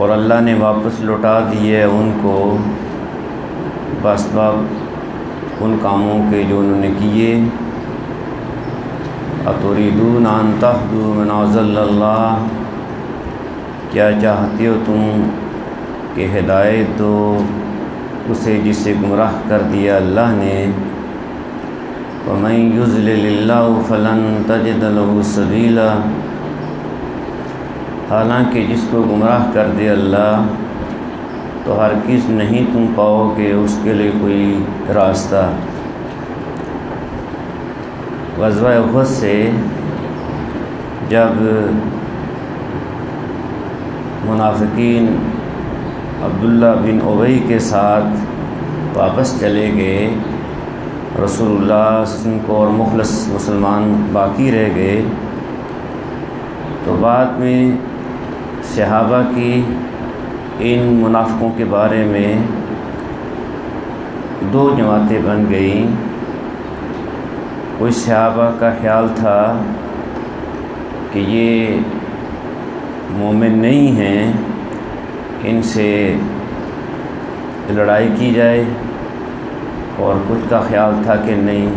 اور اللہ نے واپس لوٹا دیے ان کو بسبب ان کاموں کے جو انہوں نے کیے۔ اتریدون ان تہدوا من اضل اللہ، کیا چاہتے ہو تم کہ ہدایت دو اسے جسے گمراہ کر دیا اللہ نے۔ وَمَن يُضْلِلِ اللَّهُ فَلَن تَجِدَ لَهُ سَبِيلًا، حالانکہ جس کو گمراہ کر دے اللہ تو ہرگز نہیں تم پاؤ گے اس کے لیے کوئی راستہ۔ غزوہ احد سے جب منافقین عبداللہ بن ابی کے ساتھ واپس چلے گئے، رسول اللہ صلی اللہ علیہ وسلم کو اور مخلص مسلمان باقی رہ گئے، تو بعد میں صحابہ کی ان منافقوں کے بارے میں دو جماعتیں بن گئیں۔ کچھ صحابہ کا خیال تھا کہ یہ مومن نہیں ہیں، ان سے لڑائی کی جائے، اور کچھ کا خیال تھا کہ نہیں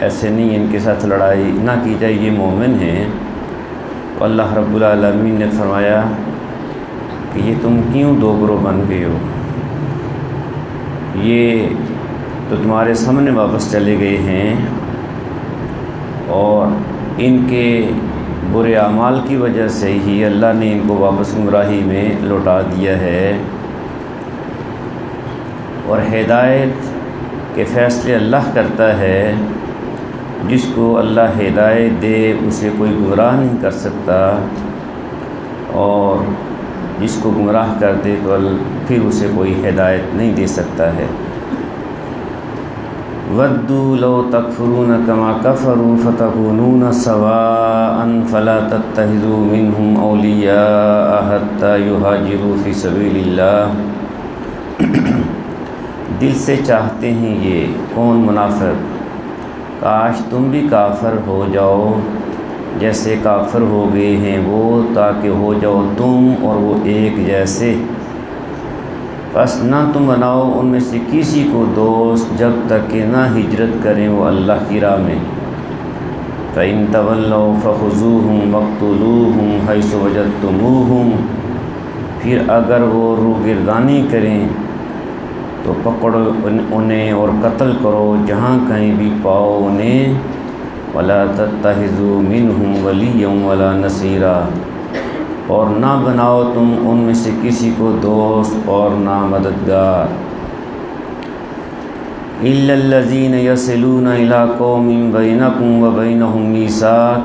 ایسے نہیں، ان کے ساتھ لڑائی نہ کی جائے، یہ مومن ہیں۔ تو اللہ رب العالمین نے فرمایا کہ یہ تم کیوں دو گروہ بن گئے ہو، یہ تو تمہارے سامنے واپس چلے گئے ہیں، اور ان کے برے اعمال کی وجہ سے ہی اللہ نے ان کو واپس گمراہی میں لوٹا دیا ہے، اور ہدایت کے فیصلے اللہ کرتا ہے، جس کو اللہ ہدایت دے اسے کوئی گمراہ نہیں کر سکتا، اور جس کو گمراہ کر دے تو پھر اسے کوئی ہدایت نہیں دے سکتا ہے۔ وَدُّوا لَوْ تَكْفُرُونَ كَمَا كَفَرُوا فَتَكُونُونَ سَوَاءً فَلَا تَتَّخِذُوا مِنْهُمْ أَوْلِيَاءَ حَتَّى يُهَاجِرُوا فِي سَبِيلِ اللَّهِ، دل سے چاہتے ہیں یہ کون منافق، کاش تم بھی کافر ہو جاؤ جیسے کافر ہو گئے ہیں وہ، تاکہ ہو جاؤ تم اور وہ ایک جیسے۔ بس نہ تم بناؤ ان میں سے کسی کو دوست جب تک کہ نہ ہجرت کریں وہ اللہ کی راہ میں۔ فَإِن تَوَلَّوْا فَخُذُوهُمْ وَاقْتُلُوهُمْ حَيْثُ وَجَدتُّمُوهُمْ، پھر اگر وہ روگردانی کریں تو پکڑو انہیں اور قتل کرو جہاں کہیں بھی پاؤ انہیں۔ وَلَا تَتَّخِذُوا مِنْهُمْ وَلِيًّا وَلَا نَصِيرًا، اور نہ بناؤ تم ان میں سے کسی کو دوست اور نہ مددگار۔ إِلَّا الَّذِينَ يَصِلُونَ إِلَىٰ قَوْمٍ بَيْنَكُمْ وَبَيْنَهُمْ مِيثَاقٌ،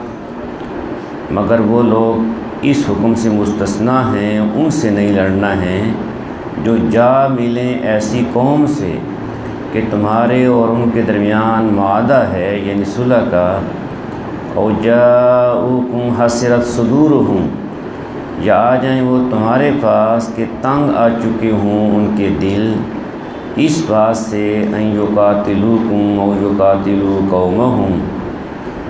مگر وہ لوگ اس حکم سے مستثنیٰ ہیں، ان سے نہیں لڑنا ہے جو جا ملیں ایسی قوم سے کہ تمہارے اور ان کے درمیان معاہدہ ہے، یعنی صلح کا۔ أَوْ جَاءُوكُمْ حَسِرَتْ صُدُورُهُمْ، یا آ جائیں وہ تمہارے پاس کہ تنگ آ چکے ہوں ان کے دل اس بات سے، أَن يُقَاتِلُوكُمْ أَوْ يُقَاتِلُوا قَوْمَهُمْ،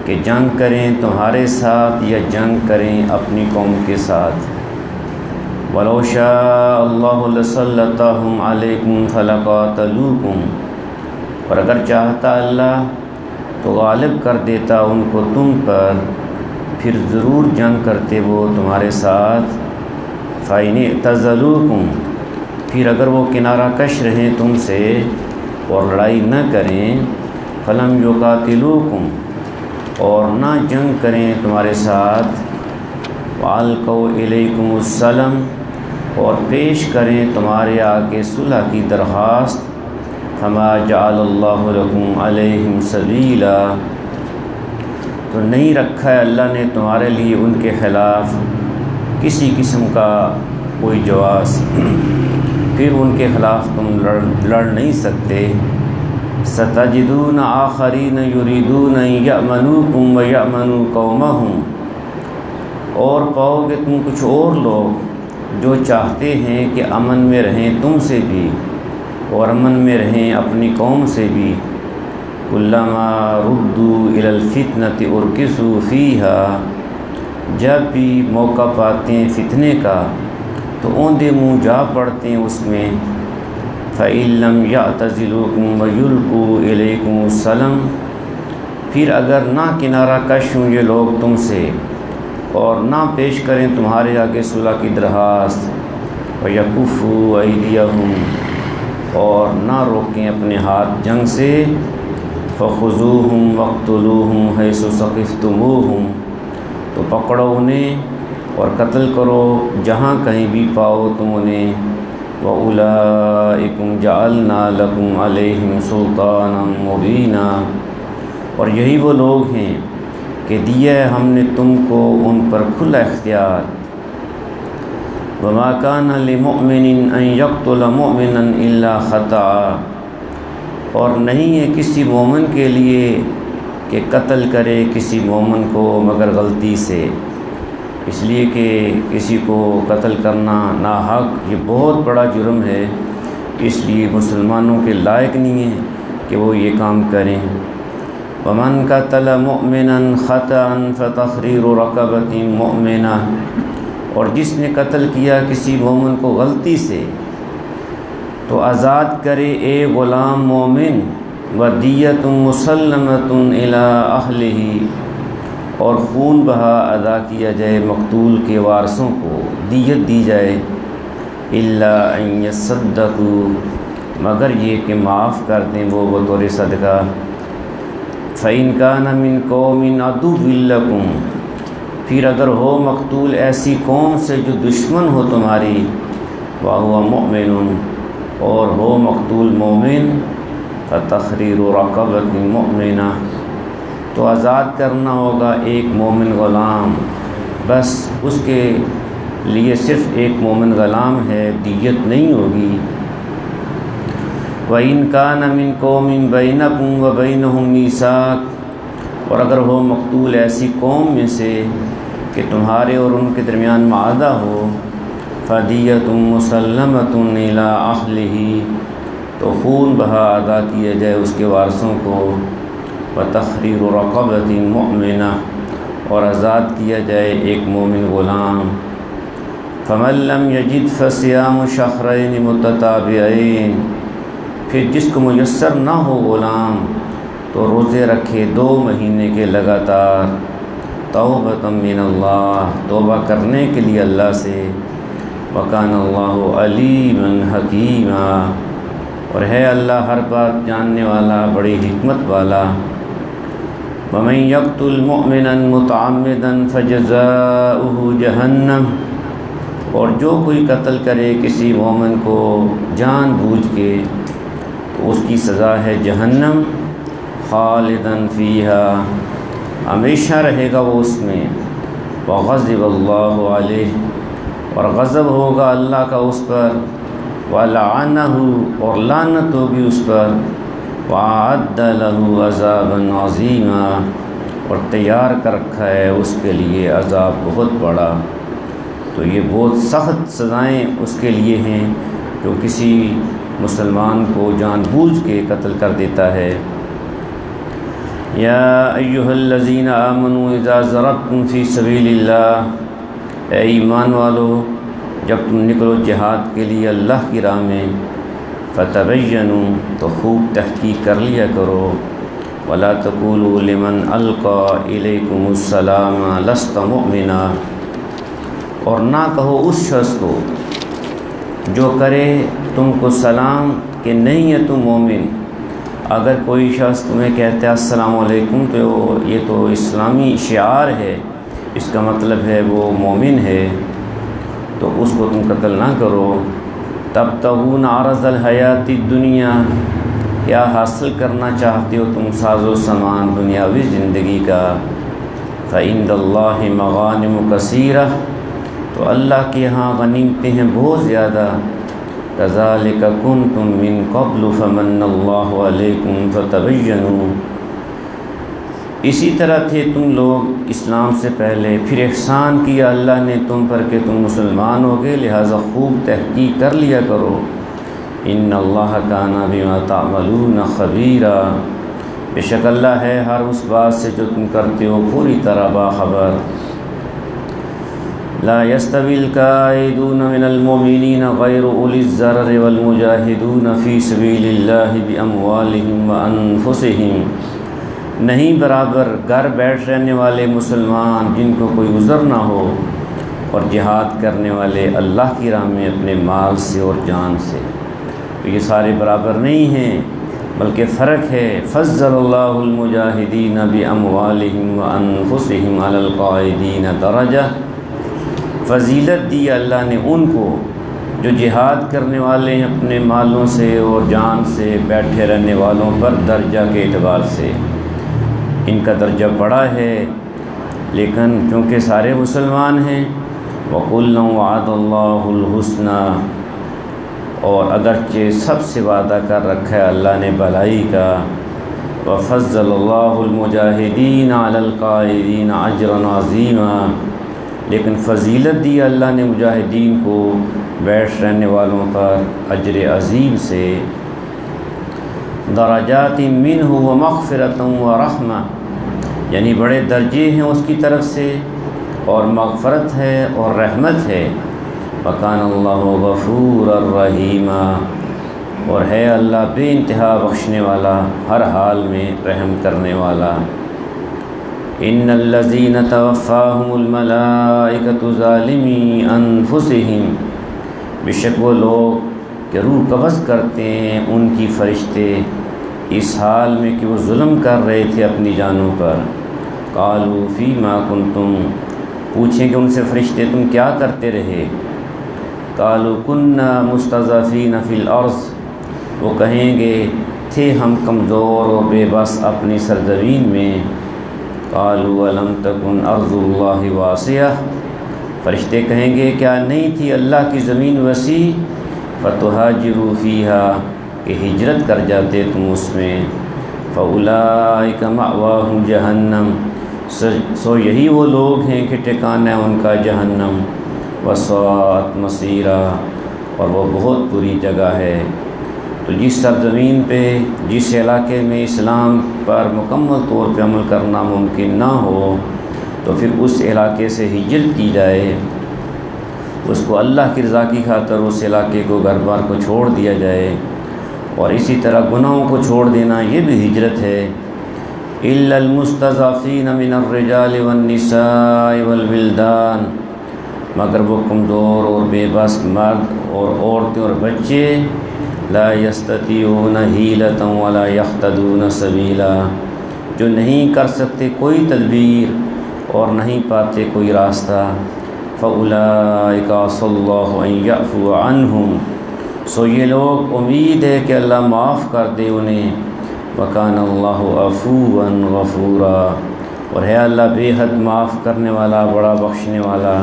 کہ جنگ کریں تمہارے ساتھ یا جنگ کریں اپنی قوم کے ساتھ۔ وَلَوْ شَاءَ اللَّهُ لَسَلَّطَهُمْ عَلَيْكُمْ فَلَقَاتَلُوكُمْ، اور اگر چاہتا اللہ تو غالب کر دیتا ان کو تم پر، پھر ضرور جنگ کرتے وہ تمہارے ساتھ۔ فَإِنِ اعْتَزَلُوكُمْ، پھر اگر وہ کنارہ کش رہیں تم سے اور لڑائی نہ کریں، فَلَمْ يُقَاتِلُوكُمْ، اور نہ جنگ کریں تمہارے ساتھ، وَأَلْقَوْا إِلَيْكُمُ السَّلَمَ، اور پیش کریں تمہارے آگے صلح کی درخواست، فَمَا جَعَلَ اللَّهُ لَكُمْ عَلَيْهِمْ سَبِيلًا، تو نہیں رکھا ہے اللہ نے تمہارے لیے ان کے خلاف کسی قسم کا کوئی جواز، پھر ان کے خلاف تم لڑ نہیں سکتے۔ سَتَجِدُونَ آخَرِينَ يُرِيدُونَ أَن يَأْمَنُوكُمْ وَيَأْمَنُوا قَوْمَهُمْ، اور پاؤ گے تم کچھ اور لوگ جو چاہتے ہیں کہ امن میں رہیں تم سے بھی اور امن میں رہیں اپنی قوم سے بھی۔ کُلَّمَا رُدُّوا إِلَى الْفِتْنَةِ أُرْكِسُوا فِيهَا، جب بھی موقع پاتے ہیں فتنے کا تو اوندے منہ جا پڑتے ہیں اس میں۔ فَإِن لَّمْ يَعْتَزِلُوكُمْ وَيُلْقُوا إِلَيْكُمُ السَّلَامَ، پھر اگر نہ کنارہ کش ہوں یہ لوگ تم سے اور نہ پیش کریں تمہارے آگے صلح کی درخواست، وَيَكُفُّوا أَيْدِيَهُمْ، اور نہ روکیں اپنے ہاتھ جنگ سے، فَخُذُوهُمْ وَاقْتُلُوهُمْ حَيْثُ ثَقِفْتُمُوهُمْ، تو پکڑو انہیں اور قتل کرو جہاں کہیں بھی پاؤ تم انہیں، وَأُولَٰئِكُمْ جَعَلْنَا لَكُمْ عَلَيْهِمْ سُلْطَانًا مُبِينًا، اور یہی وہ لوگ ہیں کہ دیا ہے ہم نے تم کو ان پر کھلا اختیار۔ وَمَا كَانَ لِمُؤْمِنٍ أَن يَقْتُلَ مُؤْمِنًا إِلَّا خَطَأً، اور نہیں ہے کسی مومن کے لیے کہ قتل کرے کسی مومن کو مگر غلطی سے، اس لیے کہ کسی کو قتل کرنا ناحق یہ بہت بڑا جرم ہے، اس لیے مسلمانوں کے لائق نہیں ہے کہ وہ یہ کام کریں۔ وَمَنْ قَتَلَ مُؤْمِنًا خَطَأً فَتَحْرِيرُ رَقَبَةٍ مُؤْمِنَةٍ، اور جس نے قتل کیا کسی مومن کو غلطی سے تو آزاد کرے ایک غلام مومن، وَدِيَّةٌ مُسَلَّمَةٌ إِلَىٰ أَهْلِهِ، اور خون بہا ادا کیا جائے مقتول کے وارثوں کو، دیت دی جائے، إِلَّا أَن يَصَّدَّقُوا، مگر یہ کہ معاف کر دیں وہ بطور صدقہ، فَإِن كَانَ مِن قَوْمٍ عَدُوٍّ لَكُمْ، پھر اگر ہو مقتول ایسی قوم سے جو دشمن ہو تمہاری، وَهُوَ مُؤْمِنٌ، اور ہو مقتول مومن، فَتَحْرِيرُ رَقَبَةٍ مُؤْمِنَةٍ، تو آزاد کرنا ہوگا ایک مومن غلام، بس اس کے لیے صرف ایک مومن غلام ہے، دیت نہیں ہوگی۔ وَإِن كَانَ مِن قَوْمٍ بَيْنَكُمْ وَبَيْنَهُم مِّيثَاقٌ، اور اگر ہو مقتول ایسی قوم میں سے کہ تمہارے اور ان کے درمیان معاہدہ ہو، فَدِيَّةٌ مُسَلَّمَةٌ إِلَىٰ أَهْلِهِ، تو خون بہا ادا کیا جائے اس کے وارثوں کو، وَتَحْرِيرُ رَقَبَةٍ مُؤْمِنَةٍ، اور آزاد کیا جائے ایک مومن غلام۔ فَمَن لَّمْ يَجِدْ فَصِيَامُ شَهْرَيْنِ مُتَتَابِعَيْنِ، پھر جس کو میسر نہ ہو غلام تو روزے رکھے 2 مہینے کے لگاتار، توبۃ من اللہ، توبہ کرنے کے لیے اللہ سے، وَكَانَ اللَّهُ عَلِيمًا حَكِيمًا، اور ہے اللہ ہر بات جاننے والا بڑی حکمت والا۔ وَمَن يَقْتُلْ مُؤْمِنًا مُتَعَمِّدًا فَجَزَاؤُهُ جَهَنَّمُ، اور جو کوئی قتل کرے کسی مومن کو جان بوجھ کے تو اس کی سزا ہے جہنم، خالداً فیہا، ہمیشہ رہے گا وہ اس میں، وغضب اللہ علیہ، اور غضب ہوگا اللہ کا اس پر، ولعنہ، اور لعنت ہوگی اس پر، وأعد له عذابا عظیما، اور تیار کر رکھا ہے اس کے لیے عذاب بہت بڑا۔ تو یہ بہت سخت سزائیں اس کے لیے ہیں جو کسی مسلمان کو جان بوجھ کے قتل کر دیتا ہے۔ یا ایھا الذین آمنوا اذا ضربتم فی سبیل اللہ، اے ایمان والو جب تم نکلو جہاد کے لیے اللہ کی راہ میں، فتبینوا، تو خوب تحقیق کر لیا کرو، ولا تقولوا لمن القى الیکم السلام لست مؤمنا، اور نہ کہو اس شخص کو جو کرے تم کو سلام کہ نہیں ہے تم مومن۔ اگر کوئی شخص تمہیں کہتا ہے السلام علیکم تو یہ تو اسلامی شعار ہے، اس کا مطلب ہے وہ مومن ہے، تو اس کو تم قتل نہ کرو۔ تبتغون عرض الحیات الدنیا، کیا حاصل کرنا چاہتے ہو تم ساز و سامان دنیاوی زندگی کا، فعند اللہ مغانم کثیرہ، تو اللہ کے ہاں غنیمتیں ہیں بہت زیادہ، کذالک کنتم من قبل فمن اللہ علیکم فتبینوا، اسی طرح تھے تم لوگ اسلام سے پہلے، پھر احسان کیا اللہ نے تم پر کہ تم مسلمان ہو گئے، لہٰذا خوب تحقیق کر لیا کرو۔ ان اللہ کان بما تعملون خبیرا، بے شک اللہ ہے ہر اس بات سے جو تم کرتے ہو پوری طرح باخبر۔ لا يستوي القاعدون من المؤمنين غير أولي الضرر والمجاهدون في سبيل الله بأموالهم وأنفسهم، نہیں برابر گھر بیٹھ رہنے والے مسلمان جن کو کوئی عذر نہ ہو، اور جہاد کرنے والے اللہ کی راہ میں اپنے مال سے اور جان سے۔ تو یہ سارے برابر نہیں ہیں، بلکہ فرق ہے۔ فضل اللہ المجاہدین باموالہم وانفسہم علی القاعدین درجہ، فضیلت دی اللہ نے ان کو جو جہاد کرنے والے ہیں اپنے مالوں سے اور جان سے، بیٹھے رہنے والوں پر درجہ کے اعتبار سے ان کا درجہ بڑا ہے، لیکن چونکہ سارے مسلمان ہیں۔ وَقُلًّا وَعَدَ اللَّهُ الْحُسْنَى، اور اگرچہ سب سے وعدہ کر رکھا ہے اللہ نے بھلائی کا۔ وَفَضَّلَ اللَّهُ الْمُجَاهِدِينَ عَلَى الْقَاعِدِينَ أَجْرًا عَظِيمًا، لیکن فضیلت دی اللہ نے مجاہدین کو بیٹھ رہنے والوں پر اجر عظیم سے۔ درجات منہ ومغفرۃ ورحمہ، یعنی بڑے درجے ہیں اس کی طرف سے، اور مغفرت ہے اور رحمت ہے۔ وَكَانَ اللَّهُ غَفُورًا رَحِيمًا، اور ہے اللہ بے انتہا بخشنے والا، ہر حال میں رحم کرنے والا۔ إِنَّ الَّذِينَ تَوَفَّاهُمُ الْمَلَائِكَةُ ظَالِمِي أَنفُسِهِمْ، بے شک وہ لوگ کہ روح قبض کرتے ہیں ان کی فرشتے اس حال میں کہ وہ ظلم کر رہے تھے اپنی جانوں پر۔ قالوا فیما کنتم، پوچھیں کہ ان سے فرشتے تم کیا کرتے رہے؟ قالوا کنا مستضعفین فی الارض، وہ کہیں گے تھے ہم کمزور اور بے بس اپنی سرزمین میں۔ قالوا الم تکن ارض اللہ واسعہ، فرشتے کہیں گے کیا نہیں تھی اللہ کی زمین وسیع؟ فتہاجروا فیہا، کہ ہجرت کر جاتے تم اس میں۔ فاولئک مأواہم جہنم، سو یہی وہ لوگ ہیں کہ ٹھکانہ ہے ان کا جہنم۔ وساءت مصیرا، اور وہ بہت بری جگہ ہے۔ تو جس سرزمین پہ، جس علاقے میں اسلام پر مکمل طور پہ عمل کرنا ممکن نہ ہو، تو پھر اس علاقے سے ہجرت کی جائے، اس کو اللہ کی رضا کی خاطر اس علاقے کو، گھر بار کو چھوڑ دیا جائے، اور اسی طرح گناہوں کو چھوڑ دینا یہ بھی ہجرت ہے۔ إِلَّا الْمُسْتَضْعَفِينَ مِنَ الرِّجَالِ وَالنِّسَاءِ وَالْوِلْدَانِ، مگر وہ کمزور اور بے بس مرد اور عورتیں اور بچے، لا يستطيعون حیلة ولا يهتدون سبیلا، جو نہیں کر سکتے کوئی تدبیر اور نہیں پاتے کوئی راستہ۔ فَأُولَئِكَ عَسَى اللَّهُ أَن يَعْفُوَ عَنْهُمْ، سو یہ لوگ امید ہے کہ اللہ معاف کر دے انہیں۔ وَكَانَ اللَّهُ عَفُوًّا غَفُورًا، اور ہے اللہ بے حد معاف کرنے والا، بڑا بخشنے والا۔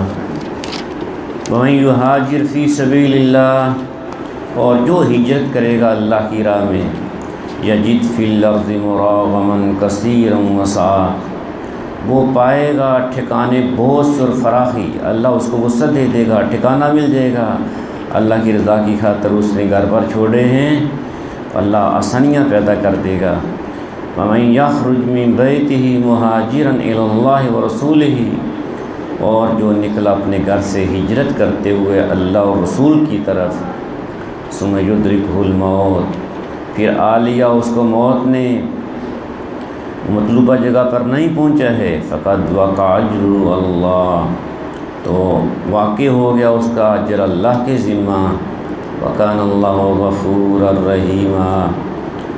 وَمَن يُهَاجِرْ فِي سَبِيلِ اللَّهِ، اور جو ہجرت کرے گا اللہ کی راہ میں، یجد فی الارض مراغما کثیرا وسعا، وہ پائے گا ٹھکانے بہت سے اور فراخی، اللہ اس کو وسعت دے دے گا، ٹھکانہ مل جائے گا۔ اللہ کی رضا کی خاطر اس نے گھر پر چھوڑے ہیں، اللہ آسانیاں پیدا کر دے گا۔ وَمَن یخرج من بیتہ مہاجرا الی اللہ ورسولہ، اور جو نکلا اپنے گھر سے ہجرت کرتے ہوئے اللہ اور رسول کی طرف، ثم یدرکہ الموت، پھر آ لیا اس کو موت نے، مطلوبہ جگہ پر نہیں پہنچا ہے، فقد وقع اجر اللہ، تو واقع ہو گیا اس کا اجر اللہ کے ذمہ۔ وَكَانَ اللَّهُ غَفُورًا رَحِيمًا،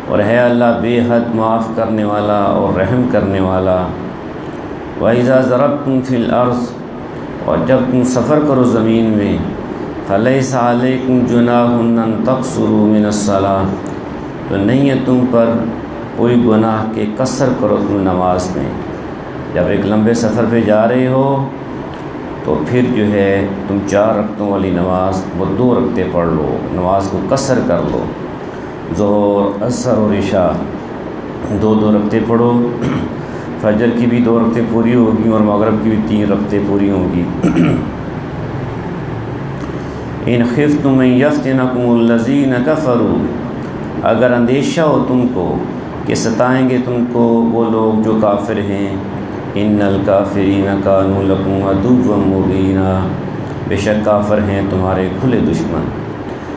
اور ہے اللہ بے حد معاف کرنے والا اور رحم کرنے والا۔ وَإِذَا ضَرَبْتُمْ فِي الْأَرْضِ، اور جب تم سفر کرو زمین میں، فَلَيْسَ عَلَيْكُمْ جُنَاحٌ أَن تَقْصُرُوا مِنَ الصَّلَاةِ، تو نہیں ہے تم پر کوئی گناہ کہ قصر کرو تم نماز میں۔ جب ایک لمبے سفر پہ جا رہے ہو تو پھر جو ہے تم 4 رکعتوں والی نماز وہ 2 رکعتیں پڑھ لو، نماز کو قصر کر لو۔ ظہر، عصر اور عشاء 2 رکعتیں پڑھو، فجر کی بھی 2 رکعتیں پوری ہوگی اور مغرب کی بھی 3 رکعتیں پوری ہوں گی۔ ان خفتم ان یفتنکم الذین کفروا، اگر اندیشہ ہو تم کو کہ ستائیں گے تم کو وہ لوگ جو کافر ہیں، ان الکافرین کانوا لکم عدوا مبینا، بے شک کافر ہیں تمہارے کھلے دشمن۔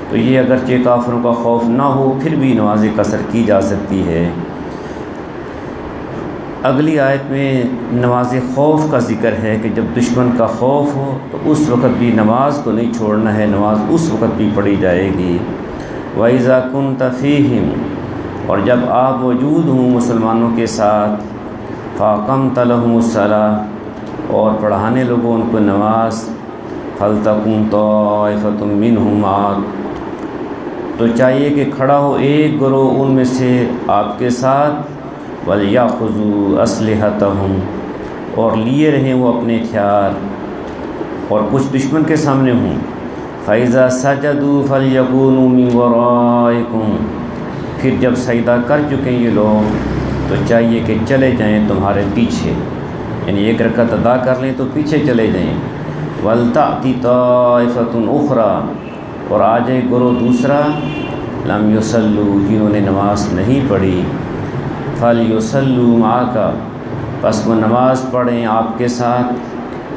تو یہ اگرچہ کافروں کا خوف نہ ہو پھر بھی نماز قصر کی جا سکتی ہے۔ اگلی آیت میں نماز خوف کا ذکر ہے کہ جب دشمن کا خوف ہو تو اس وقت بھی نماز کو نہیں چھوڑنا ہے، نماز اس وقت بھی پڑھی جائے گی۔ وَإِذَا كُنْتَ فِيهِمْ، اور جب آپ موجود ہوں مسلمانوں کے ساتھ، فَأَقَمْتَ لَهُمُ الصَّلَاةَ، اور پڑھانے لوگوں ان کو نماز، فَلْتَقُمْ طَائِفَةٌ مِّنْهُمْ مَعَكَ، تو چاہیے کہ کھڑا ہو ایک گروہ ان میں سے آپ کے ساتھ، وَلْيَأْخُذُوا أَسْلِحَتَهُمْ، اور لیے رہیں وہ اپنے ہتھیار، اور کچھ دشمن کے سامنے ہوں۔ فَإِذَا سَجَدُوا فَلْيَكُونُوا مِنْ وَرَائِكُمْ، پھر جب سجدہ کر چکے یہ لوگ تو چاہیے کہ چلے جائیں تمہارے پیچھے، یعنی ایک رکعت ادا کر لیں تو پیچھے چلے جائیں۔ وَلْتَأْتِ طَائِفَةٌ أُخْرَىٰ، اور آ جائے گروہ دوسرا، لَمْ يُصَلُّوا، جنہوں نے نماز نہیں پڑھی، فَلْيُصَلُّوا مَعَكَ، پس وہ نماز پڑھیں آپ کے ساتھ،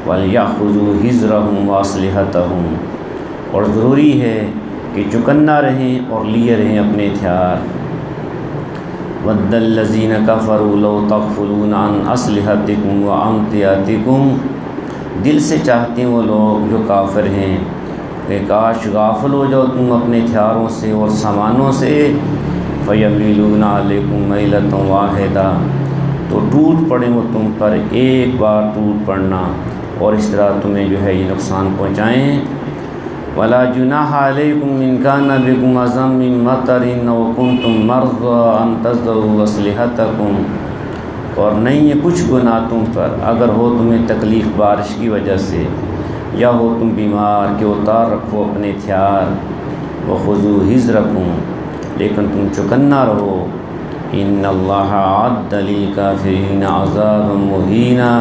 وَلْيَأْخُذُوا حِذْرَهُمْ وَأَسْلِحَتَهُمْ، اور ضروری ہے کہ چوکنا رہیں اور لیے رہیں اپنے ہتھیار۔ وَدَّ الَّذِينَ كَفَرُوا لَوْ تَغْفُلُونَ عَنْ أَسْلِحَتِكُمْ وَأَمْتِعَتِكُمْ، دل سے چاہتے ہیں وہ لوگ جو کافر ہیں کہ کاش غافل ہو جاؤ تم اپنے ہتھیاروں سے اور سامانوں سے، فَيَمِيلُونَ عَلَيْكُمْ مَيْلَةً وَاحِدَةً، تو ٹوٹ پڑیں وہ تم پر ایک بار ٹوٹ پڑنا، اور اس طرح تمہیں جو ہے یہ نقصان پہنچائیں۔ وَلَا جُنَاحَ عَلَيْكُمْ إِن كَانَ بِكُمْ أَذًى مِّن مَّطَرٍ أَوْ كُنتُم مَّرْضَىٰ أَن تَضَعُوا أَسْلِحَتَكُمْ، اور نہیں ہے کچھ گناہ تم پر اگر ہو تمہیں تکلیف بارش کی وجہ سے، یا ہو تم بیمار کہ اتار رکھو اپنے ہتھیار۔ وَخُذُوا حِذْرَكُمْ، لیکن تم چوکنا رہو۔ إِنَّ اللَّهَ أَعَدَّ لِلْكَافِرِينَ عَذَابًا مُّهِينًا،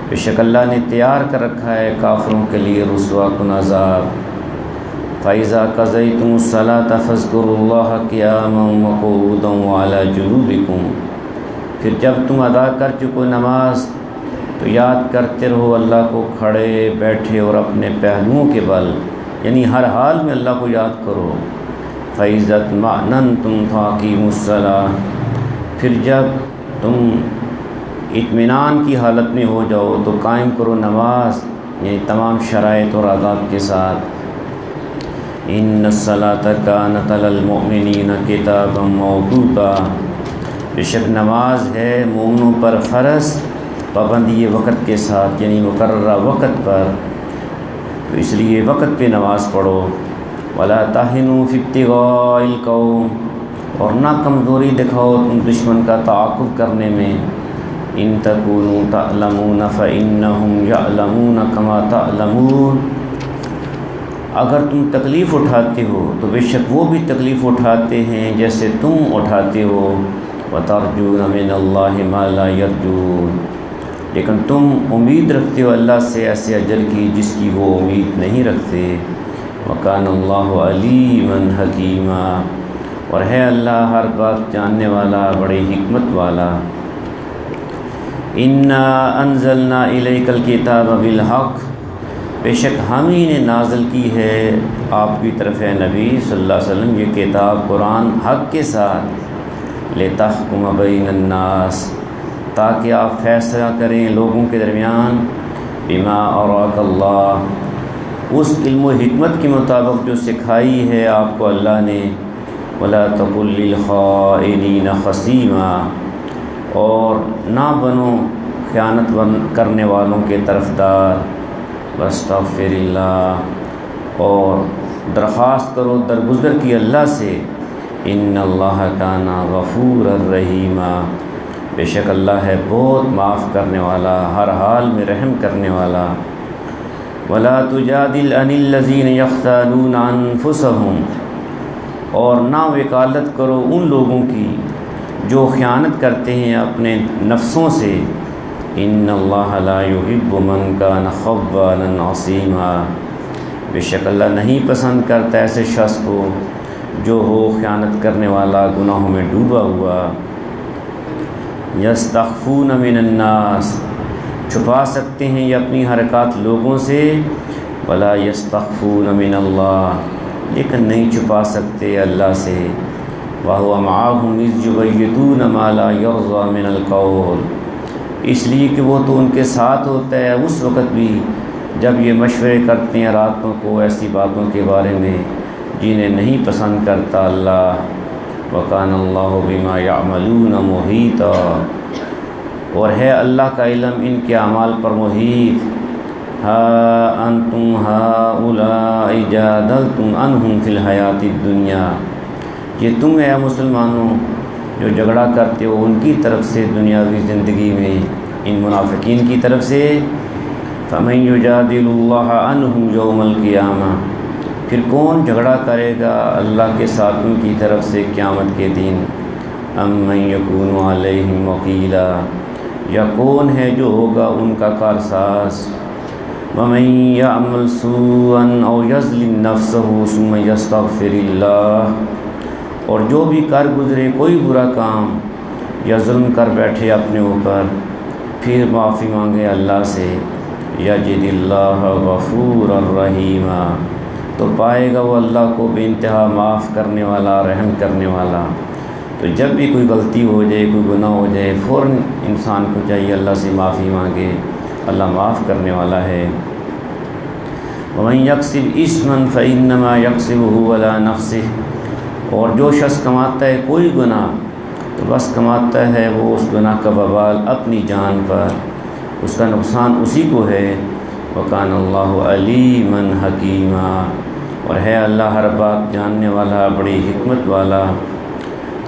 بے شک اللہ نے تیار کر رکھا ہے کافروں کے لیے رسوا کن عذاب۔ فَإِذَا قَضَيْتُمُ الصَّلَاةَ فَاذْكُرُوا اللَّهَ قِيَامًا وَقُعُودًا وَعَلَىٰ جُنُوبِكُمْ، پھر جب تم ادا کر چکو نماز تو یاد کرتے رہو اللہ کو کھڑے بیٹھے اور اپنے پہلوؤں کے بل، یعنی ہر حال میں اللہ کو یاد کرو۔ فَإِذَا اطْمَأْنَنْتُمْ فَأَقِیمُوا الصَّلَاةَ، پھر جب تم اطمینان کی حالت میں ہو جاؤ تو قائم کرو نماز، یعنی تمام شرائط اور آداب کے ساتھ۔ إِنَّ الصَّلَاةَ كَانَتْ عَلَى الْمُؤْمِنِينَ كِتَابًا مَّوْقُوتًا، بے شک نماز ہے مومنوں پر فرض پابندی وقت کے ساتھ، یعنی مقررہ وقت پر، تو اس لیے وقت پہ نماز پڑھو۔ وَلَا تَهِنُوا فِي ابْتِغَاءِ الْقَوْمِ، اور نہ کمزوری دکھاؤ تم دشمن کا تعاقب کرنے میں۔ إِن تَكُونُوا تَعْلَمُونَ فَإِنَّهُمْ يَعْلَمُونَ كَمَا تَعْلَمُونَ، اگر تم تکلیف اٹھاتے ہو تو بے شک وہ بھی تکلیف اٹھاتے ہیں جیسے تم اٹھاتے ہو۔ وَتَرْجُونَ مِنَ اللَّهِ مَا لَا يَرْجُونَ، لیکن تم امید رکھتے ہو اللہ سے ایسے اجر کی جس کی وہ امید نہیں رکھتے۔ وَكَانَ اللَّهُ عَلِيمًا حَكِيمًا، اور ہے اللہ ہر بات جاننے والا بڑی حکمت والا۔ إِنَّا أَنزَلْنَا إِلَيْكَ الْكِتَابَ بِالْحَقِّ، بے شک ہم ہی نے نازل کی ہے آپ کی طرف ہے نبی صلی اللہ علیہ وسلم یہ کتاب قرآن حق کے ساتھ، لِتَحْكُمَ بَيْنَ النَّاسِ، تاکہ آپ فیصلہ کریں لوگوں کے درمیان، بِمَا أَرَاكَ اللَّهُ، اس علم و حکمت کے مطابق جو سکھائی ہے آپ کو اللہ نے۔ وَلَا تَكُن لِّلْخَائِنِينَ خَصِيمًا، اور نہ بنو خیانت کرنے والوں کے طرفدار۔ وَاسْتَغْفِرِ اللَّهَ، اور درخواست کرو درگزر کی اللہ سے۔ إِنَّ اللَّهَ كَانَ غَفُورًا رَحِيمًا، بے شک اللہ ہے بہت معاف کرنے والا ہر حال میں رحم کرنے والا۔ وَلَا تُجَادِلْ عَنِ الَّذِينَ يَخْتَانُونَ أَنفُسَهُمْ، اور نہ وکالت کرو ان لوگوں کی جو خیانت کرتے ہیں اپنے نفسوں سے۔ إِنَّ اللَّهَ لَا يُحِبُّ مَنْ كَانَ خَوَّانًا عَصِيمًا، بے شک اللہ نہیں پسند کرتا ایسے شخص کو جو ہو خیانت کرنے والا گناہوں میں ڈوبا ہوا۔ يَسْتَخْفُونَ مِنَ النَّاسِ، چھپا سکتے ہیں یہ اپنی حرکات لوگوں سے، ولا یستخفون من اللہ، لیکن نہیں چھپا سکتے اللہ سے، وَهُوَ مَعَهُمْ إِذْ يُبَيِّتُونَ مَا لَا يَرْضَى مِنَ الْقَوْلِ، اس لیے کہ وہ تو ان کے ساتھ ہوتا ہے اس وقت بھی جب یہ مشورے کرتے ہیں راتوں کو ایسی باتوں کے بارے میں جنہیں نہیں پسند کرتا اللہ۔ وَكَانَ اللَّهُ بِمَا يَعْمَلُونَ مُحِيطًا، اور ہے اللہ کا علم ان کے اعمال پر محیط۔ ہَا أَنْتُمْ هَؤُلَاءِ جَادَلْتُمْ عَنْهُمْ فِي الْحَيَاةِ الدُّنْيَا، یہ تم اے مسلمانوں جو جھگڑا کرتے ہو ان کی طرف سے دنیاوی زندگی میں، ان منافقین کی طرف سے۔ فَمَن يُجَادِلُ اللَّهَ عَنْهُمْ يَوْمَ الْقِيَامَةِ، پھر کون جھگڑا کرے گا اللہ کے ساتھ ان کی طرف سے قیامت کے دن۔ أَمَّن يَكُونُ عَلَيْهِمْ وَكِيلًا، یا کون ہے جو ہوگا ان کا کارساز۔ وَمَن يَعْمَلْ سُوءًا أَوْ يَظْلِمْ نَفْسَهُ ثُمَّ يَسْتَغْفِرِ اللَّهَ، اور جو بھی کر گزرے کوئی برا کام یا ظلم کر بیٹھے اپنے اوپر، پھر معافی مانگے اللہ سے، یجد اللہ غفورا رحیما، تو پائے گا وہ اللہ کو بے انتہا معاف کرنے والا، رحم کرنے والا۔ تو جب بھی کوئی غلطی ہو جائے، کوئی گناہ ہو جائے، فوراً انسان کو چاہیے اللہ سے معافی مانگے، اللہ معاف کرنے والا ہے۔ وَمَن يَكْسِبْ إِثْمًا فَإِنَّمَا يَكْسِبُهُ عَلَى نَفْسِهِ، اور جو شخص کماتا ہے کوئی گناہ تو بس کماتا ہے وہ اس گناہ کا وبال اپنی جان پر، اس کا نقصان اسی کو ہے۔ وَكَانَ اللَّهُ عَلِيمًا حَكِيمًا، اور ہے اللہ ہر بات جاننے والا، بڑی حکمت والا۔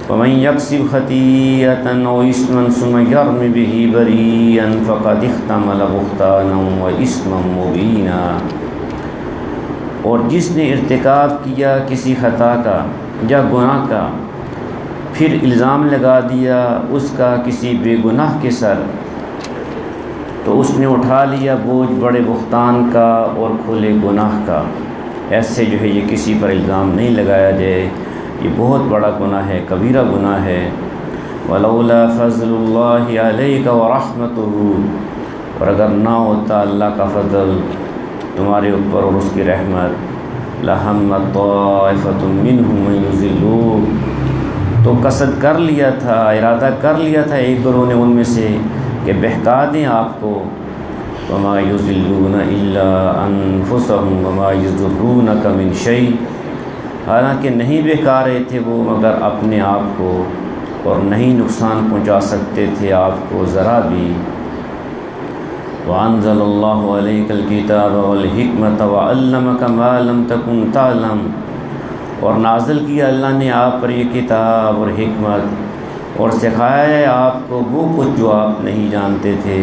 وَمَن يَكْسِبْ خَطِيئَةً أَوْ إِثْمًا ثُمَّ يَرْمِ بِهِ بَرِيئًا فَقَدِ احْتَمَلَ بُهْتَانًا وَإِثْمًا مُبِينًا، اور جس نے ارتکاب کیا کسی خطا کا یا گناہ کا، پھر الزام لگا دیا اس کا کسی بے گناہ کے سر، تو اس نے اٹھا لیا بوجھ بڑے بہتان کا اور کھلے گناہ کا۔ ایسے جو ہے یہ کسی پر الزام نہیں لگایا جائے، یہ بہت بڑا گناہ ہے، کبیرہ گناہ ہے۔ وَلَوْلَا فَضْلُ اللَّهِ عَلَيْكَ وَرَحْمَتُهُ، اور اگر نہ ہوتا اللہ کا فضل تمہارے اوپر اور اس کی رحمت، لَهَمَّتْ طَائِفَةٌ مِّنْهُمْ أَن يُضِلُّوكَ، تو قصد کر لیا تھا، ارادہ کر لیا تھا ایک گروہ نے ان میں سے کہ بہکا دیں آپ کو۔ وَمَا يُضِلُّونَ إِلَّا أَنفُسَهُمْ وَمَا يَضُرُّونَكَ مِنْ شَيْءٍ، حالانکہ نہیں بہکا رہے تھے وہ مگر اپنے آپ کو، اور نہیں نقصان پہنچا سکتے تھے آپ کو ذرا بھی۔ وَأَنزَلَ اللَّهُ عَلَيْكَ الْكِتَابَ وَالْحِكْمَةَ وَعَلَّمَكَ مَا لَمْ تَكُنْ تَعْلَمُ، اور نازل کیا اللہ نے آپ پر یہ کتاب اور حکمت، اور سکھایا ہے آپ کو وہ کچھ جو آپ نہیں جانتے تھے۔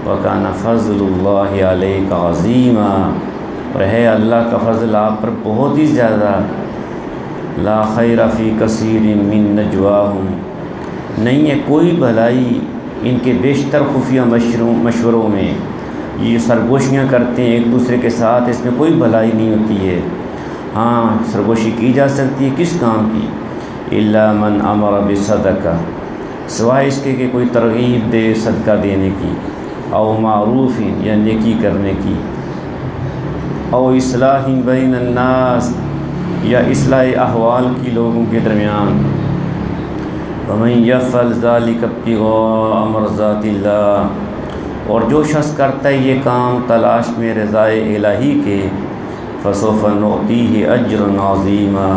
وَكَانَ فَضْلُ اللَّهِ عَلَيْكَ عَظِيمًا، اور ہے اللہ کا فضل آپ پر بہت ہی زیادہ۔ لَا خَيْرَ فِي كَثِيرٍ مِّن نَجْوَاهُمْ، نہیں ہے کوئی بھلائی ان کے بیشتر خفیہ مشوروں میں، یہ سرگوشیاں کرتے ہیں ایک دوسرے کے ساتھ، اس میں کوئی بھلائی نہیں ہوتی ہے۔ ہاں سرگوشی کی جا سکتی ہے کس کام کی؟ إِلَّا مَنْ أَمَرَ بِصَدَقَةٍ، سوائے اس کے کہ کوئی ترغیب دے صدقہ دینے کی، او معروف یا نیکی کرنے کی، او اصلاح بین الناس، یا اصلاح احوال کی لوگوں کے درمیان۔ وَمَن يَفْعَلْ ذَلِكَ ابْتِغَاءَ مَرْضَاتِ اللَّهِ، اور جو شخص کرتا ہے یہ کام تلاش میں رضائے الہی کے، فَسَوْفَ نُؤْتِيهِ أَجْرًا عَظِيمًا،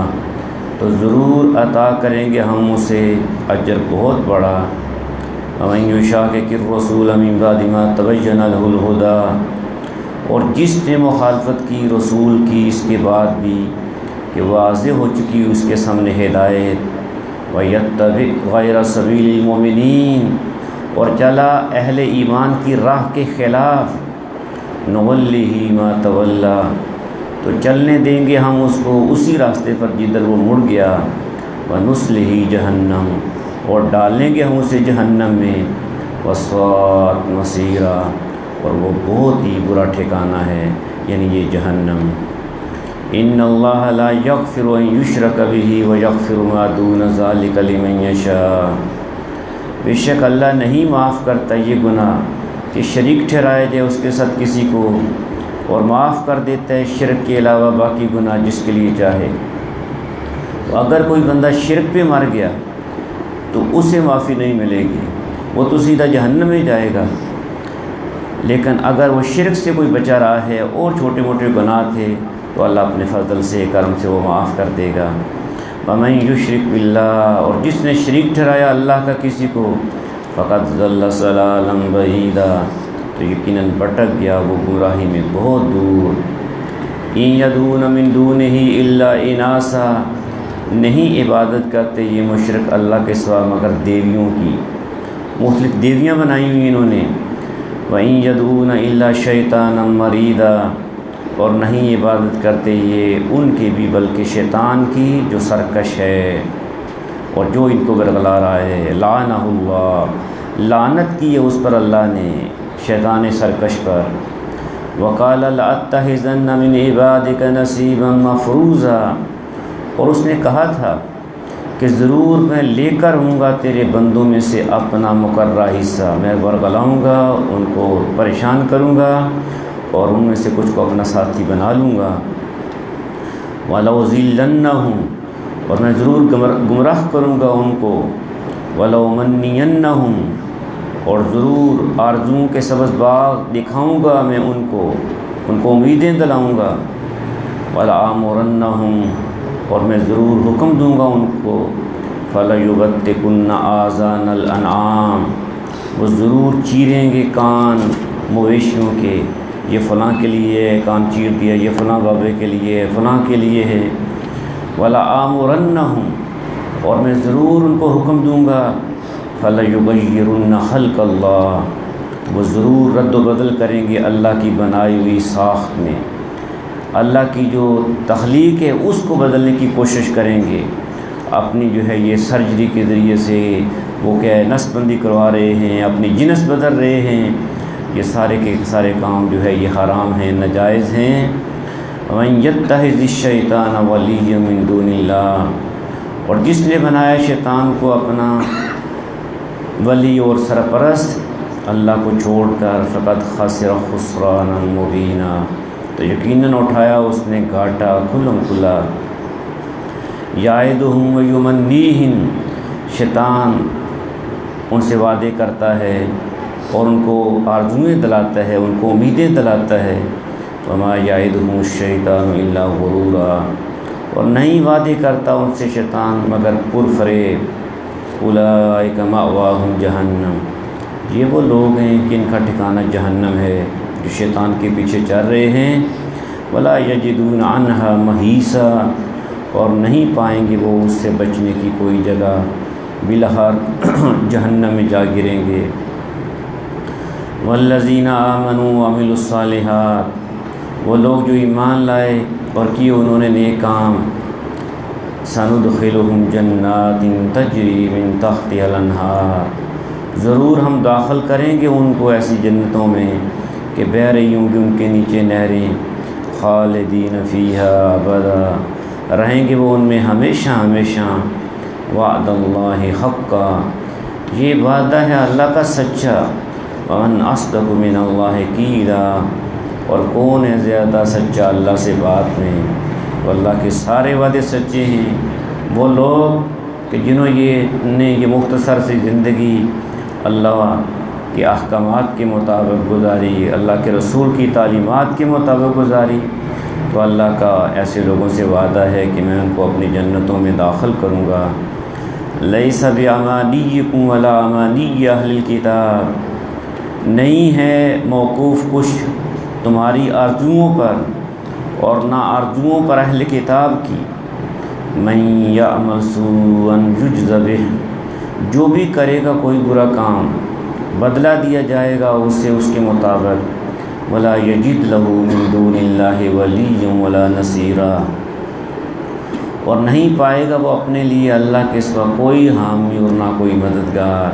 تو ضرور عطا کریں گے ہم اسے اجر بہت بڑا۔ وَمَن يُشَاقِقِ الرَّسُولَ مِن بَعْدِ مَا تَبَيَّنَ لَهُ الْهُدَىٰ، اور جس نے مخالفت کی رسول کی اس کے بعد بھی کہ واضح ہو چکی اس کے سامنے ہدایت، وَيَتَّبِعْ غَيْرَ سَبِيلِ الْمُؤْمِنِينَ، اور چلا اہل ایمان کی راہ کے خلاف، نُوَلِّهِ مَا تَوَلَّىٰ، تو چلنے دیں گے ہم اس کو اسی راستے پر جدھر وہ مڑ گیا، وَنُصْلِهِ جَهَنَّمَ، اور ڈالیں گے ہم اسے جہنم میں، وَسَاءَتْ مَصِيرًا، اور وہ بہت ہی برا ٹھکانہ ہے، یعنی یہ جہنم۔ إِنَّ اللَّهَ لَا يَغْفِرُ أَن يُشْرَكَ بِهِ وَيَغْفِرُ مَا دُونَ ذَلِكَ لِمَن يَشَاءُ، بے شک اللہ نہیں معاف کرتا یہ گناہ کہ شریک ٹھہرائے دے اس کے ساتھ کسی کو، اور معاف کر دیتا ہے شرک کے علاوہ باقی گناہ جس کے لیے چاہے۔ تو اگر کوئی بندہ شرک پہ مر گیا تو اسے معافی نہیں ملے گی، وہ تو سیدھا جہنم میں جائے گا۔ لیکن اگر وہ شرک سے کوئی بچا رہا ہے اور چھوٹے موٹے گناہ تھے تو اللہ اپنے فضل سے کرم سے وہ معاف کر دے گا۔ وَمَن يُشْرِكْ بِاللَّهِ، اور جس نے شریک ٹھہرایا اللہ کا کسی کو، فَقَدْ ضَلَّ ضَلَالًا بَعِيدًا، تو یقیناً بھٹک گیا وہ گمراہی میں بہت دور۔ إِن يَدْعُونَ مِن دُونِهِ إِلَّا إِنَاثًا، نہیں عبادت کرتے یہ مشرک اللہ کے سوا مگر دیویوں کی، مختلف دیویاں بنائی ہوئی انہوں نے۔ وَإِن يَدْعُونَ إِلَّا شَيْطَانًا مَرِيدًا، اور نہیں عبادت کرتے یہ ان کی بھی بلکہ شیطان کی جو سرکش ہے اور جو ان کو برگلا رہا ہے۔ لعنہ اللہ، لعنت کی ہے اس پر اللہ نے، شیطان سرکش پر۔ وَقَالَ لَأَتَّخِذَنَّ مِنْ عِبَادِكَ نَصِيبًا مَفْرُوضًا، اور اس نے کہا تھا کہ ضرور میں لے کر ہوں گا تیرے بندوں میں سے اپنا مقررہ حصہ، میں برگلاؤں گا، ان کو پریشان کروں گا اور ان میں سے کچھ کو اپنا ساتھی بنا لوں گا۔ وَلَأُضِلَّنَّهُمْ، اور میں ضرور گمراہ کروں گا ان کو۔ وَلَأُمَنِّيَنَّهُمْ، اور ضرور آرزوؤں کے سبز باغ دکھاؤں گا میں ان کو امیدیں دلاؤں گا۔ وَلَآمُرَنَّهُمْ، اور میں ضرور حکم دوں گا ان کو۔ فَلَيُبَتِّكُنَّ آذَانَ الْأَنْعَامِ، وہ ضرور چیریں گے کان مویشیوں کے، یہ فلاں کے لیے کان چیر دیا، یہ فلاں بابے کے لیے، فلاں کے لیے ہے۔ وَلَآمُرَنَّهُمْ، اور میں ضرور ان کو حکم دوں گا۔ فَلَيُغَيِّرُنَّ خَلْقَ اللَّهِ، وہ ضرور رد و بدل کریں گے اللہ کی بنائی ہوئی ساخت میں، اللہ کی جو تخلیق ہے اس کو بدلنے کی کوشش کریں گے۔ اپنی جو ہے یہ سرجری کے ذریعے سے وہ کیا ہے نسل بندی کروا رہے ہیں، اپنی جنس بدل رہے ہیں، یہ سارے کے سارے کام جو ہے یہ حرام ہیں، ناجائز ہیں۔ وَمَن يَتَّخِذِ الشَّيْطَانَ وَلِيًّا مِن دُونِ اللَّهِ، اور جس نے بنایا شیطان کو اپنا ولی اور سرپرست اللہ کو چھوڑ کر، فقد خسر خسرانا مبینا، تو یقیناً اٹھایا اس نے گھاٹا کھلم کھلا۔ یعدہم ویمنیہم، شیطان ان سے وعدے کرتا ہے اور ان کو آرزوئیں دلاتا ہے، ان کو امیدیں دلاتا ہے۔ وما یعدہم الشیطان الا غرورا، اور نہیں وعدے کرتا ان سے شیطان مگر پرفریب۔ اولئک مأواہم جہنم، یہ وہ لوگ ہیں کہ ان کا ٹھکانہ جہنم ہے، جو شیطان کے پیچھے چل رہے ہیں۔ ولا یجدون عنہا محیصا، اور نہیں پائیں گے وہ اس سے بچنے کی کوئی جگہ، بلہار جہنم میں جا گریں گے۔ والذین آمنوا وعملوا الصالحات، وہ لوگ جو ایمان لائے اور کیے انہوں نے نیک کام، سندخلہم جنات تجری من تحتہا الانہار، ضرور ہم داخل کریں گے ان کو ایسی جنتوں میں کہ بہہ رہی ہوں گی ان کے نیچے نہریں، خالدین فیہا ابدا، رہیں گے وہ ان میں ہمیشہ ہمیشہ۔ وعد اللہ حقا، یہ وعدہ ہے اللہ کا سچا۔ ومن اصدق من اللہ قیلا، اور کون ہے زیادہ سچا اللہ سے بات میں، تو اللہ کے سارے وعدے سچے ہیں۔ وہ لوگ کہ جنہوں نے یہ مختصر سی زندگی اللہ کے احکامات کے مطابق گزاری، اللہ کے رسول کی تعلیمات کے مطابق گزاری، تو اللہ کا ایسے لوگوں سے وعدہ ہے کہ میں ان کو اپنی جنتوں میں داخل کروں گا۔ لیس بامانیکم ولا امانی اہل الکتاب، نہیں ہے موقوف کچھ تمہاری آرزوؤں پر اور نہ آرزوؤں پر اہل کتاب کی۔ من یعمل سوءا یجز بہ، جو بھی کرے گا کوئی برا کام بدلہ دیا جائے گا اسے اس کے مطابق۔ ولا یجد لہ من دون اللہ ولیا ولا نصیرا، اور نہیں پائے گا وہ اپنے لیے اللہ کے سوا کوئی حامی اور نہ کوئی مددگار۔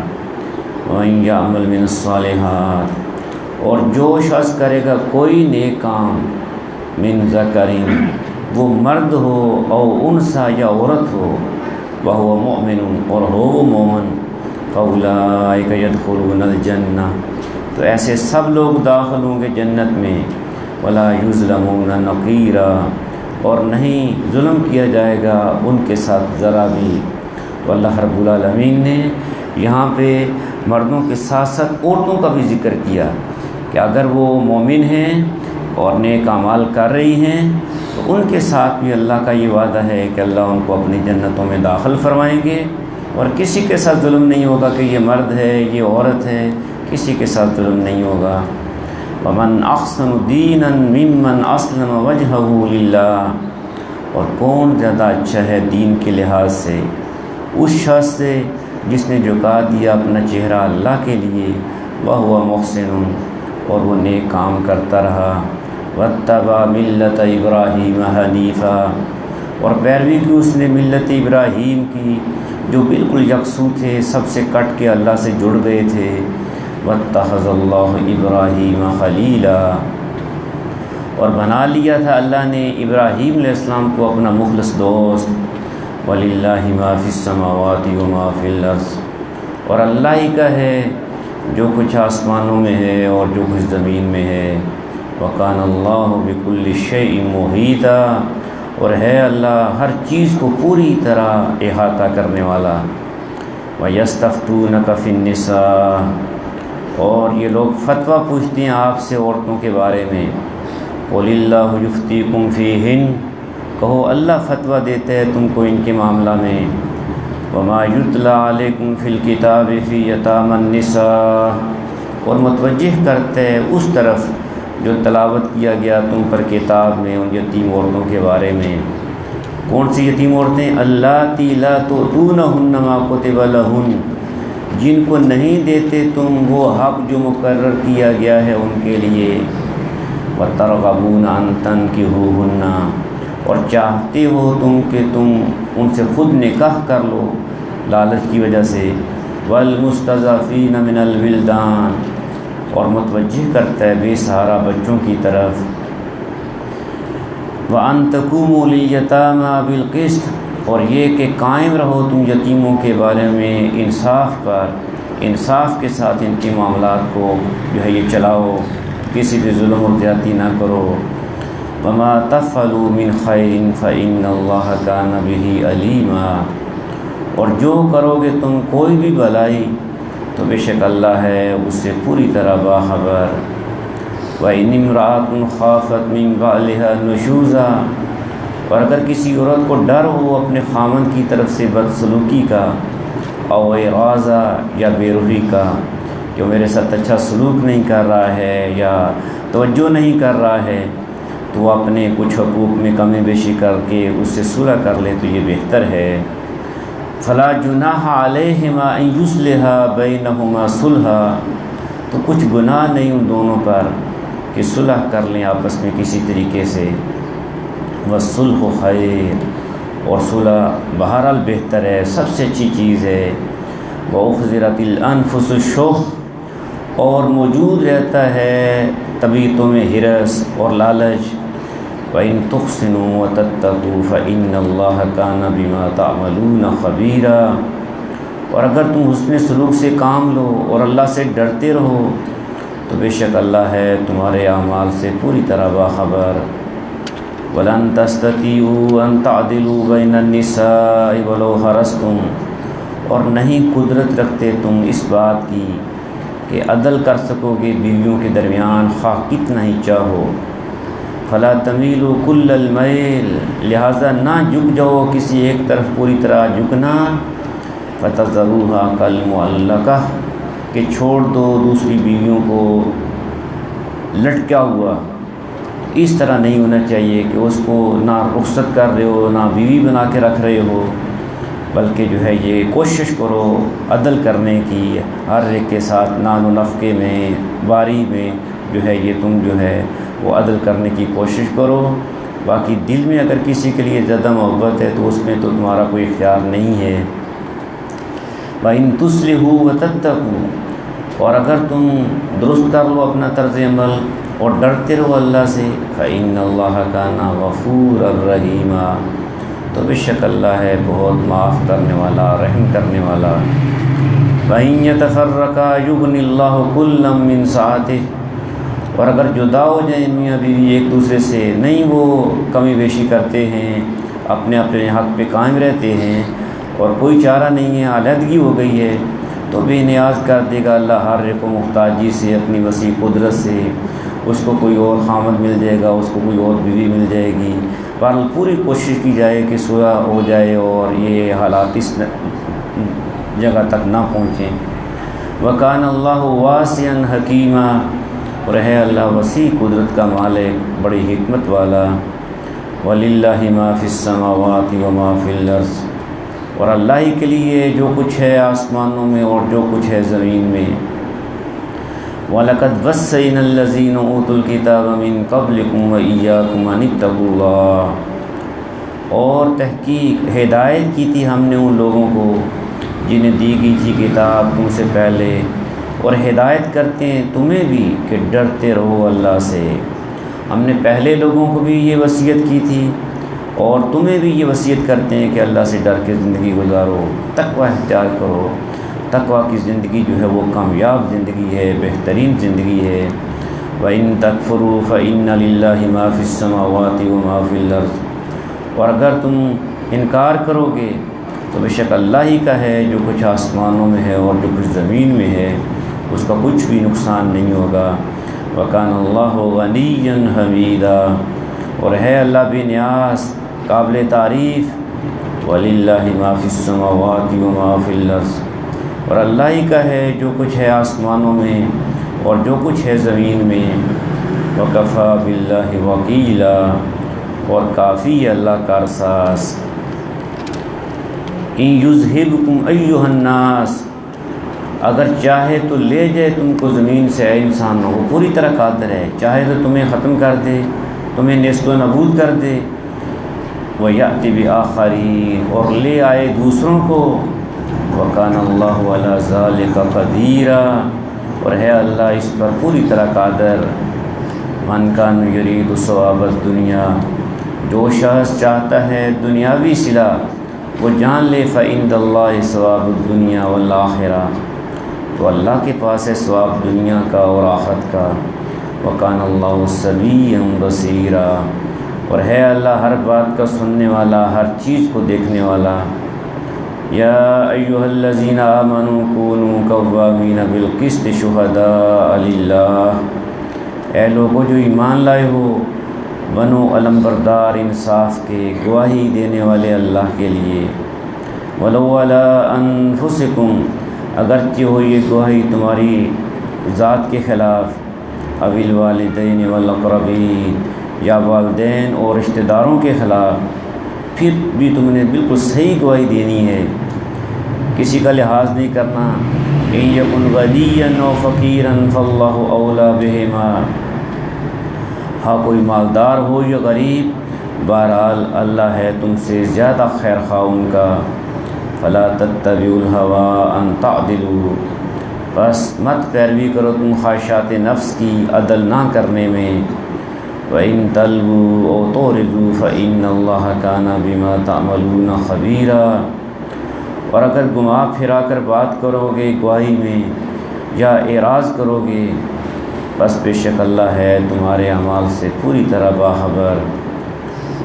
ومن یعمل من الصالحات، اور جو شخص کرے گا کوئی نیک کام، من ذکر، وہ مرد ہو او انثی یا عورت ہو، وہو مؤمن، اور ہو وہ مومن، فاولئک یدخلون الجنہ، تو ایسے سب لوگ داخل ہوں گے جنت میں، ولا یظلمون نقیرا، اور نہیں ظلم کیا جائے گا ان کے ساتھ ذرا بھی۔ تو اللہ رب العالمین نے یہاں پہ مردوں کے ساتھ ساتھ عورتوں کا بھی ذکر کیا کہ اگر وہ مومن ہیں اور نیک اعمال کر رہی ہیں تو ان کے ساتھ بھی اللہ کا یہ وعدہ ہے کہ اللہ ان کو اپنی جنتوں میں داخل فرمائیں گے، اور کسی کے ساتھ ظلم نہیں ہوگا کہ یہ مرد ہے یہ عورت ہے، کسی کے ساتھ ظلم نہیں ہوگا۔ وَمَنْ أَحْسَنُ دِينًا مِّمَّنْ أَسْلَمَ وَجْهَهُ لِلَّهِ، اور کون زیادہ اچھا ہے دین کے لحاظ سے اس شخص سے جس نے جھکا دیا اپنا چہرہ اللہ کے لیے، وَهُوَ مُحْسِنٌ، اور وہ نیک کام کرتا رہا، وَاتَّبَعَ مِلَّةَ إِبْرَاهِيمَ حَنِيفًا، اور پیروی کی اس نے ملت ابراہیم کی جو بالکل یکسو تھے، سب سے کٹ کے اللہ سے جڑ گئے تھے۔ وَاتَّخَذَ اللَّهُ إِبْرَاهِيمَ خَلِيلًا، اور بنا لیا تھا اللہ نے ابراہیم علیہ السلام کو اپنا مخلص دوست۔ وَلِلَّهِ مَا فِي السَّمَاوَاتِ وَمَا فِي الْأَرْضِ، اور اللہ ہی کا ہے جو کچھ آسمانوں میں ہے اور جو کچھ زمین میں ہے۔ وَكَانَ اللَّهُ بِكُلِّ شَيْءٍ مُحِيطًا، اور ہے اللہ ہر چیز کو پوری طرح احاطہ کرنے والا۔ وَيَسْتَفْتُونَكَ فِي النِّسَاءِ، اور یہ لوگ فتویٰ پوچھتے ہیں آپ سے عورتوں کے بارے میں۔ قُلِ اللَّهُ يُفْتِيكُمْ فِيهِنَّ، کہو اللہ فتویٰ دیتے ہے تم کو ان کے معاملہ میں۔ وَمَا يُتْلَى عَلَيْكُمْ فِي الْكِتَابِ فِي يَتَامَى النِّسَاءِ، اور متوجہ کرتے ہے اس طرف جو تلاوت کیا گیا تم پر کتاب میں ان یتیم عورتوں کے بارے میں۔ کون سی یتیم عورتیں؟ اللَّاتِي لَا تُؤْتُونَهُنَّ مَا كُتِبَ لَهُنَّ، جن کو نہیں دیتے تم وہ حق جو مقرر کیا گیا ہے ان کے لیے۔ وَتَرْغَبُونَ أَن تَنكِحُوهُنَّ، اور چاہتے ہو تم کہ تم ان سے خود نکاح کر لو لالچ کی وجہ سے۔ وَالْمُسْتَضْعَفِينَ مِنَ الْوِلْدَانِ، اور متوجہ کرتا ہے بے سہارا بچوں کی طرف۔ وَأَن تَقُومُوا لِلْيَتَامَى بِالْقِسْطِ، اور یہ کہ قائم رہو تم یتیموں کے بارے میں انصاف پر، انصاف کے ساتھ ان کے معاملات کو جو ہے یہ چلاؤ، کسی پہ ظلم و زیادتی نہ کرو۔ وَمَا تَفْعَلُوا مِنْ خَيْرٍ فَإِنَّ اللَّهَ كَانَ بِهِ عَلِيمًا، اور جو کرو گے تم کوئی بھی بھلائی تو بے شک اللہ ہے اس سے پوری طرح باخبر۔ وَإِنِ امْرَأَةٌ خَافَتْ مِنْ بَعْلِهَا نُشُوزًا، اور اگر کسی عورت کو ڈر ہو اپنے خامند کی طرف سے بدسلوکی کا، او اعراضا، یا بے روحی کا، کہ وہ میرے ساتھ اچھا سلوک نہیں کر رہا ہے یا توجہ نہیں کر رہا ہے، تو وہ اپنے کچھ حقوق میں کمی بیشی کر کے اس سے صلح کر لے تو یہ بہتر ہے۔ فلا جناح علیہما ان یصلحا بینہما صلحا، تو کچھ گناہ نہیں ان دونوں پر کہ صلح کر لیں آپس میں کسی طریقے سے۔ والصلح خیر، اور صلح بہرحال بہتر ہے، سب سے اچھی چیز ہے۔ وأحضرت الأنفس الشح، اور موجود رہتا ہے طبیعتوں میں ہرس اور لالچ۔ وَإِن تُحْسِنُوا وَتَتَّقُوا فَإِنَّ اللَّهَ كَانَ بِمَا تَعْمَلُونَ خَبِيرًا، اور اگر تم حسن سلوک سے کام لو اور اللہ سے ڈرتے رہو تو بے شک اللہ ہے تمہارے اعمال سے پوری طرح باخبر۔ وَلَن تَسْتَطِيعُوا أَن تَعْدِلُوا بَيْنَ النِّسَاءِ وَلَوْ حَرَصْتُمْ، اور نہیں قدرت رکھتے تم اس بات کی کہ عدل کر سکو گے بیویوں کے درمیان خواہ کتنا ہی چاہو۔ فلا تمیلوا کل المیل، لہذا نہ جھک جاؤ کسی ایک طرف پوری طرح جھکنا۔ فتذروها کالمعلقہ، کہ چھوڑ دو دوسری بیویوں کو لٹکا ہوا۔ اس طرح نہیں ہونا چاہیے کہ اس کو نہ رخصت کر رہے ہو نہ بیوی بنا کے رکھ رہے ہو، بلکہ جو ہے یہ کوشش کرو عدل کرنے کی، ہر ایک کے ساتھ نان و نفقے میں باری میں جو ہے یہ تم جو ہے وہ عدل کرنے کی کوشش کرو۔ باقی دل میں اگر کسی کے لیے زیادہ محبت ہے تو اس میں تو تمہارا کوئی اختیار نہیں ہے۔ وَإِن تُصْلِحُوا وَتَتَّقُوا، اور اگر تم درست کر لو اپنا طرز عمل اور ڈرتے رہو اللہ سے، فَإِنَّ اللَّهَ كَانَ غَفُورًا رَحِيمًا، تو بے شک اللہ ہے بہت معاف کرنے والا رحم کرنے والا۔ وَإِن يَتَفَرَّقَا يُغْنِ اللَّهُ كُلًّا مِّن سَعَتِهِ، اور اگر جدا ہو جائیں میاں بیوی ایک دوسرے سے، نہیں وہ کمی بیشی کرتے ہیں، اپنے اپنے حق پہ قائم رہتے ہیں اور کوئی چارہ نہیں ہے، علیحدگی ہو گئی ہے، تو بے نیاز کر دے گا اللہ ہر ایک کو محتاجی سے، اپنی وسیع قدرت سے، اس کو کوئی اور خامد مل جائے گا، اس کو کوئی اور بیوی مل جائے گی۔ بہرحال پوری کوشش کی جائے کہ صلح ہو جائے اور یہ حالات اس جگہ تک نہ پہنچیں۔ وَكَانَ اللَّهُ وَاسِعًا حَكِيمًا، اور ہے اللہ وسیع قدرت کا مالک، بڑی حکمت والا۔ وَلِلَّهِ مَا فِي السَّمَاوَاتِ وَمَا فِي الْأَرْضِ، اور اللہ ہی کے لیے جو کچھ ہے آسمانوں میں اور جو کچھ ہے زمین میں۔ وَلَقَدْ وَصَّيْنَا الَّذِينَ أُوتُوا الْكِتَابَ مِن قَبْلِكُمْ وَإِيَّاكُمْ أَنِ اتَّقُوا اللَّهَ، اور تحقیق ہدایت کی تھی ہم نے ان لوگوں کو جنہیں دی گئی تھی کتاب تم سے پہلے، اور ہدایت کرتے ہیں تمہیں بھی کہ ڈرتے رہو اللہ سے۔ ہم نے پہلے لوگوں کو بھی یہ وصیت کی تھی اور تمہیں بھی یہ وصیت کرتے ہیں کہ اللہ سے ڈر کے زندگی گزارو، تقوی اختیار کرو۔ تقوی کی زندگی جو ہے وہ کامیاب زندگی ہے، بہترین زندگی ہے۔ وَإِن تَكْفُرُوا فَإِنَّ لِلَّهِ مَا فِي السَّمَاوَاتِ وَمَا فِي الْأَرْضِ، اور اگر تم انکار کرو گے تو بے شک اللہ ہی کا ہے جو کچھ آسمانوں میں ہے اور جو کچھ زمین میں ہے، اس کا کچھ بھی نقصان نہیں ہوگا۔ وَكَانَ اللَّهُ غَنِيًّا حَمِيدًا، اور ہے اللہ بے نیاز، قابل تعریف۔ وَلِلَّهِ مَا فِي السَّمَاوَاتِ وَمَا فِي الْأَرْضِ، اور اللہ ہی کا ہے جو کچھ ہے آسمانوں میں اور جو کچھ ہے زمین میں۔ وَكَفَى بِاللَّهِ وَكِيلًا، اور کافی ہے اللہ کارساز۔ إِن يُذْهِبْكُمْ أَيُّهَا النَّاسُ، اگر چاہے تو لے جائے تم کو زمین سے، اے انسانوں، وہ پوری طرح قادر ہے، چاہے تو تمہیں ختم کر دے، تمہیں نیست و نابود کر دے۔ وَيَأْتِ بِآخَرِينَ، اور لے آئے دوسروں کو۔ وَكَانَ اللَّهُ عَلَى ذَلِكَ قَدِيرًا، اور ہے اللہ اس پر پوری طرح قادر۔ مَنْ كَانَ يُرِيدُ ثواب الدنیا، جو شخص چاہتا ہے دنیاوی صلہ، وہ جان لے فَعِندَ اللَّهِ ثواب الدنیا والآخرہ، تو اللہ کے پاس ہے ثواب دنیا کا اور آخرت کا۔ وَكَانَ اللَّهُ سَمِيعًا بَصِيرًا، اور ہے اللہ ہر بات کا سننے والا، ہر چیز کو دیکھنے والا۔ یا ایھا الذین آمنوا کونوا قوامین بالقسط شہداء للہ، اے لوگو جو ایمان لائے ہو، بنو علمبردار انصاف کے، گواہی دینے والے اللہ کے لیے۔ ولو علی انفسکم، اگرچہ ہو یہ گواہی تمہاری ذات کے خلاف، او الوالدین والاقربین، یا والدین اور رشتہ داروں کے خلاف، پھر بھی تم نے بالکل صحیح گواہی دینی ہے، کسی کا لحاظ نہیں کرنا۔ ان یکن غنیا او فقیرا فاللہ اولی بہما، ہاں کوئی مالدار ہو یا غریب، بہرحال اللہ ہے تم سے زیادہ خیر خواہ ان کا۔ فلا تتبعوا الہوی ان تعدلوا، بس مت پیروی کرو تم خواہشات نفس کی عدل نہ کرنے میں۔ وَإِن تَلْوُوا أَوْ تُعْرِضُوا فَإِنَّ اللَّهَ كَانَ بِمَا تَعْمَلُونَ خَبِيرًا، اور اگر گما پھرا کر بات کرو گے گواہی میں یا اعراض کرو گے، بس بے شک اللہ ہے تمہارے اعمال سے پوری طرح باخبر۔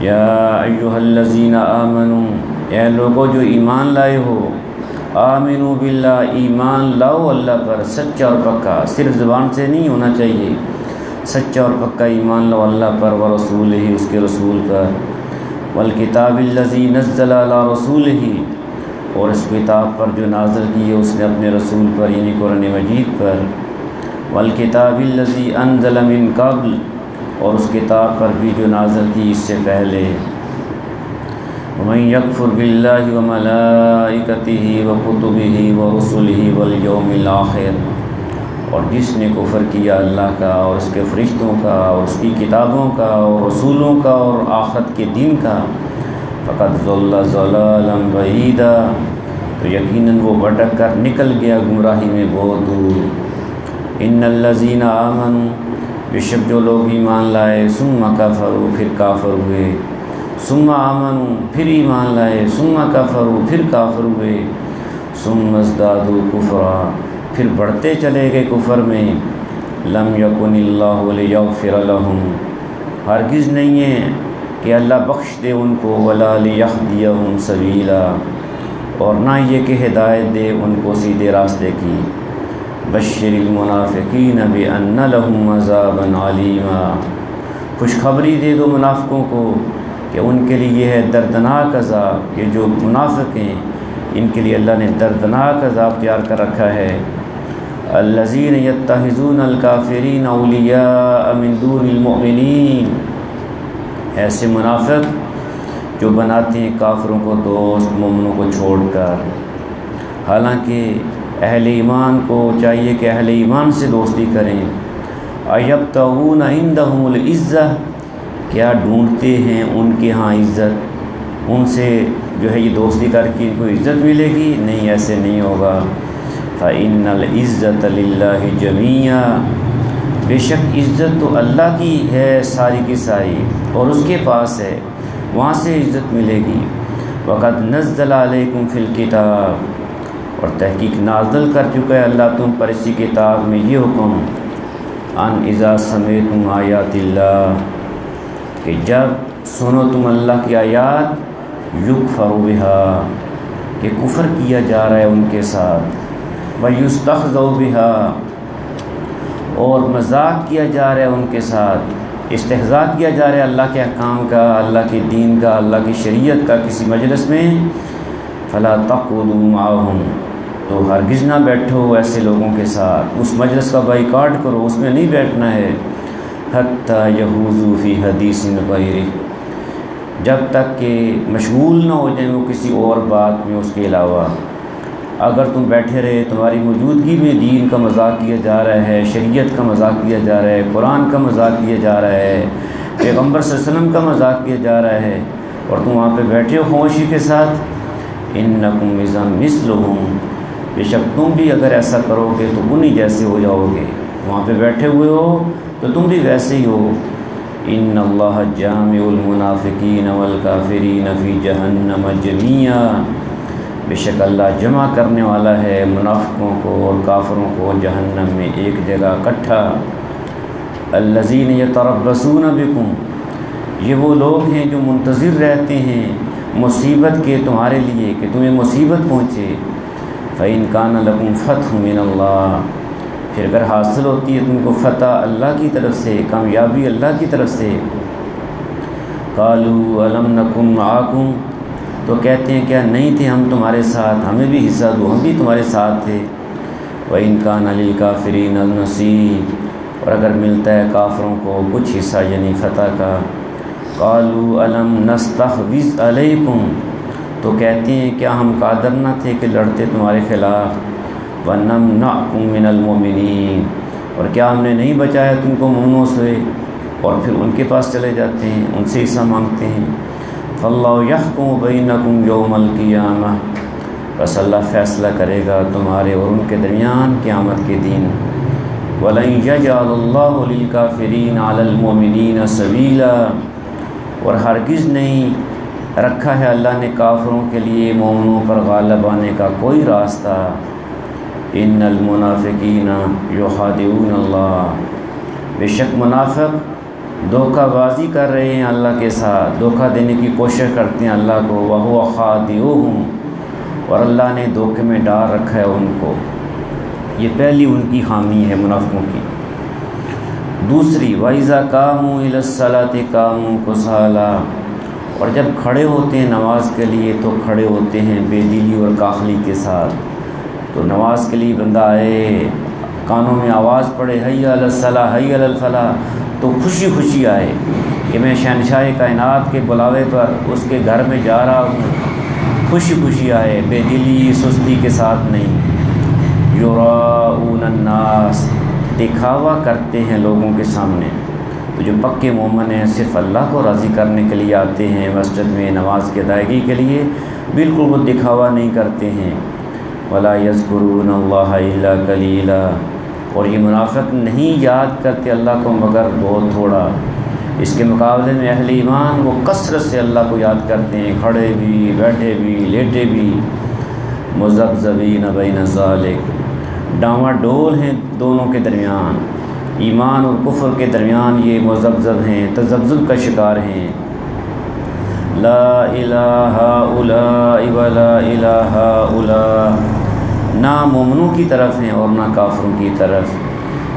یا ایھا الذین آمنوا، اے لوگو جو ایمان لائے ہو، آمنوا باللہ، ایمان لاؤ اللہ پر سچا اور پکا، صرف زبان سے نہیں ہونا چاہیے، سچا اور پکا ایمان لو اللہ پر، ورسولہ، اس کے رسول پر، والکتاب الذی نزل علی رسولہ، اور اس کتاب پر جو نازل کی ہے اس نے اپنے رسول پر یعنی قرآن مجید پر، والکتاب الذی انزل من قبل، اور اس کتاب پر بھی جو نازل کی اس سے پہلے۔ ومن یکفر باللہ وملائکتہ وکتبہ ورسلہ والیوم الآخر، اور جس نے کفر کیا اللہ کا اور اس کے فرشتوں کا اور اس کی کتابوں کا اور رسولوں کا اور آخرت کے دن کا، فقد ضل ضلالا بعیدا، تو یقیناً وہ بھٹک کر نکل گیا گمراہی میں بہت دور۔ ان الذین آمنوا، بے شک جو لوگ ایمان لائے، ثم کفروا، پھر کافر ہوئے، ثم آمنوا، پھر ایمان لائے، ثم کفروا، پھر کافر ہوئے، ثم ازدادوا کفرا، پھر بڑھتے چلے گئے کفر میں، لم یکن اللہ لیغفر لہم، ہرگز نہیں ہے کہ اللہ بخش دے ان کو، ولا لیہدیہم سبیلا، اور نہ یہ کہ ہدایت دے ان کو سیدھے راستے کی۔ بشر المنافقین بان لہم عذابا علیما، خوشخبری دے دو منافقوں کو کہ ان کے لیے یہ ہے دردناک عذاب۔ یہ جو منافق ہیں ان کے لیے اللہ نے دردناک عذاب تیار کر رکھا ہے۔ الذین یتخذون الکافرین اولیاء من دون المؤمنین، ایسے منافق جو بناتے ہیں کافروں کو دوست مومنوں کو چھوڑ کر، حالانکہ اہل ایمان کو چاہیے کہ اہل ایمان سے دوستی کریں۔ ایبتغون عندہم العزہ، کیا ڈھونڈتے ہیں ان کے ہاں عزت، ان سے جو ہے یہ دوستی کر کے ان کو عزت ملے گی؟ نہیں، ایسے نہیں ہوگا۔ فإن العزة للہ جمیعا، بے شک عزت تو اللہ کی ہے ساری کی ساری، اور اس کے پاس ہے، وہاں سے عزت ملے گی۔ وقد نزل علیکم فی الکتاب، اور تحقیق نازل کر چکا ہے اللہ تم پر اسی کتاب میں یہ حکم، ان اذا سمعتم آیات اللہ، کہ جب سنو تم اللہ کی آیات، یکفر بہا، کہ کفر کیا جا رہا ہے ان کے ساتھ، ویستہزأ بہا، اور مذاق کیا جا رہا ہے ان کے ساتھ، استہزاء کیا جا رہا ہے اللہ کے احکام کا، اللہ کے دین کا، اللہ کی شریعت کا کسی مجلس میں، فلا تقعدوا معهم، تو ہرگز نہ بیٹھو ایسے لوگوں کے ساتھ، اس مجلس کا بائیکاٹ کرو، اس میں نہیں بیٹھنا ہے۔ حتیٰ یحوزوا فی حدیث غیرہ، جب تک کہ مشغول نہ ہو جائیں وہ کسی اور بات میں اس کے علاوہ۔ اگر تم بیٹھے رہے، تمہاری موجودگی میں دین کا مذاق کیا جا رہا ہے، شریعت کا مذاق کیا جا رہا ہے، قرآن کا مذاق کیا جا رہا ہے، پیغمبر صلی اللہ علیہ وسلم کا مذاق کیا جا رہا ہے، اور تم وہاں پہ بیٹھے ہو خاموشی کے ساتھ، انکم اذا مثلہم، بے شک تم بھی اگر ایسا کرو گے تو انہی جیسے ہو جاؤ گے، وہاں پہ بیٹھے ہوئے ہو تو تم بھی ویسے ہی ہو۔ ان اللہ جامع المنافقین والکافرین فی جہنم جمیعا، بے شک اللہ جمع کرنے والا ہے منافقوں کو اور کافروں کو جہنم میں ایک جگہ اکٹھا۔ الذین یتربصون بکم، یہ وہ لوگ ہیں جو منتظر رہتے ہیں مصیبت کے تمہارے لیے، کہ تمہیں مصیبت پہنچے۔ فإن کان لکم فتح من اللہ، پھر اگر حاصل ہوتی ہے تم کو فتح اللہ کی طرف سے، کامیابی اللہ کی طرف سے، قالوا الم نکن معکم، تو کہتے ہیں کیا نہیں تھے ہم تمہارے ساتھ، ہمیں بھی حصہ دو، ہم بھی تمہارے ساتھ تھے۔ وإن کان للکافرین النصیب، اور اگر ملتا ہے کافروں کو کچھ حصہ یعنی فتح کا، قالوا الم نستحوذ علیکم، تو کہتے ہیں کیا ہم قادر نہ تھے کہ لڑتے تمہارے خلاف، ونمنعکم من المؤمنین، اور کیا ہم نے نہیں بچایا تم کو مومنوں سے، اور پھر ان کے پاس چلے جاتے ہیں، ان سے حصہ مانگتے ہیں۔ فاللہ یحکم بینکم یوم القیامہ، بس اللہ فیصلہ کرے گا تمہارے اور ان کے درمیان قیامت کے دن۔ وَلَن يَجْعَلَ اللَّهُ لِلْكَافِرِينَ عَلَى الْمُؤْمِنِينَ سَبِيلًا، اور ہرگز نہیں رکھا ہے اللہ نے کافروں کے لیے مومنوں پر غالب آنے کا کوئی راستہ۔ ان المنافقین یخادعون اللہ، بے شک منافق دھوکہ بازی کر رہے ہیں اللہ کے ساتھ، دھوکہ دینے کی کوشش کرتے ہیں اللہ کو، وَهُوَ خَادِعُهُمْ، اور اللہ نے دھوکے میں ڈال رکھا ہے ان کو۔ یہ پہلی ان کی خامی ہے منافقوں کی۔ دوسری، وَإِذَا قَامُوا إِلَى الصَّلَاةِ قَامُوا كُسَالَىٰ، اور جب کھڑے ہوتے ہیں نماز کے لیے تو کھڑے ہوتے ہیں بے دلی اور کاخلی کے ساتھ۔ تو نماز کے لیے بندہ آئے، کانوں میں آواز پڑے حی علی الصلاۃ حی علی الفلاح، تو خوشی خوشی آئے کہ میں شہنشاہ کائنات کے بلاوے پر اس کے گھر میں جا رہا ہوں، خوشی خوشی آئے، بے دلی سستی کے ساتھ نہیں۔ یراؤون الناس، دکھاوا کرتے ہیں لوگوں کے سامنے۔ تو جو پکے مومن ہیں صرف اللہ کو راضی کرنے کے لیے آتے ہیں مسجد میں نماز کی ادائیگی کے لیے، بالکل وہ دکھاوا نہیں کرتے ہیں۔ ولا یذکرون اللہ الا قلیلا، اور یہ منافق نہیں یاد کرتے اللہ کو مگر بہت تھوڑا۔ اس کے مقابلے میں اہل ایمان وہ کثرت سے اللہ کو یاد کرتے ہیں، کھڑے بھی، بیٹھے بھی، لیٹے بھی۔ مذبذبین بین ذالک، ڈاواں ڈول ہیں دونوں کے درمیان، ایمان اور کفر کے درمیان یہ مذبذب ہیں، تذبذب کا شکار ہیں۔ لا الہ الا ولا الہ الا، نہ مومنوں کی طرف ہیں اور نہ کافروں کی طرف۔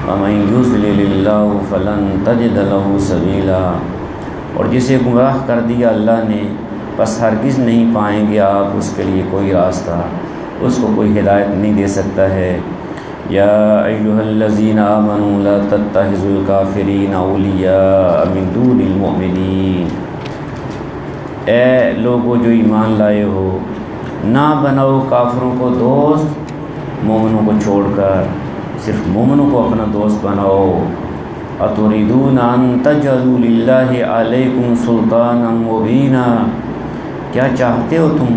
ومن یضلل اللہ فلن تجد له سبیلا، اور جسے گمراہ کر دیا اللہ نے بس ہرگز نہیں پائیں گے آپ اس کے لیے کوئی راستہ، اس کو کوئی ہدایت نہیں دے سکتا ہے۔ یا ایھا الذین آمنوا لا تتخذوا الکافرین اولیاء من دون المؤمنین، اے لوگو جو ایمان لائے ہو، نہ بناؤ کافروں کو دوست مومنوں کو چھوڑ کر، صرف مومنوں کو اپنا دوست بناؤ۔ اتریدون ان تجعلوا للہ علیکم سلطانا مبینا، کیا چاہتے ہو تم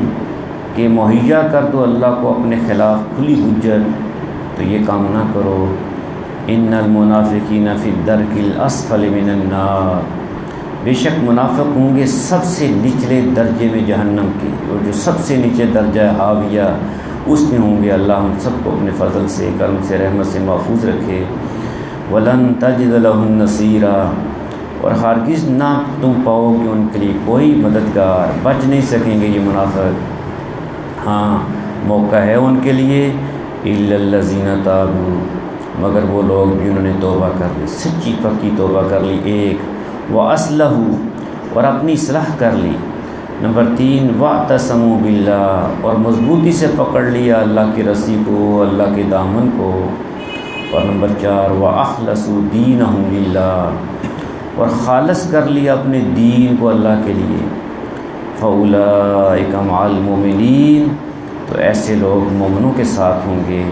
کہ مہیا کر دو اللہ کو اپنے خلاف کھلی حجت؟ تو یہ کام نہ کرو۔ ان المنافقین فی الدرک الاسفل من النار، بے شک منافق ہوں گے سب سے نچلے درجے میں جہنم کی، اور جو سب سے نیچے درجہ ہے حاویہ اس میں ہوں گے۔ اللہ ہم سب کو اپنے فضل سے، کرم سے، رحمت سے محفوظ رکھے۔ وَلَن تَجِدَ لَهُمْ نَصِيرًا، اور ہرگز نہ تم پاؤ گے ان کے لیے کوئی مددگار، بچ نہیں سکیں گے یہ منافق۔ ہاں موقع ہے ان کے لیے، إِلَّا الَّذِينَ تَابُوا، مگر وہ لوگ جنہوں نے توبہ کر لی، سچی پکی توبہ کر لی، ایک وَأَصْلَحُوا، اور اپنی اصلاح کر لی، نمبر 3 وَاعْتَصَمُوا بِاللَّهِ، اور مضبوطی سے پکڑ لیا اللہ کی رسی کو، اللہ کے دامن کو، اور نمبر 4 وَأَخْلَصُوا دِينَهُمْ لِلَّهِ، اور خالص کر لیا اپنے دین کو اللہ کے لیے۔ فَأُولَٰئِكَ مَعَ الْمُؤْمِنِينَ، تو ایسے لوگ مومنوں کے ساتھ ہوں گے۔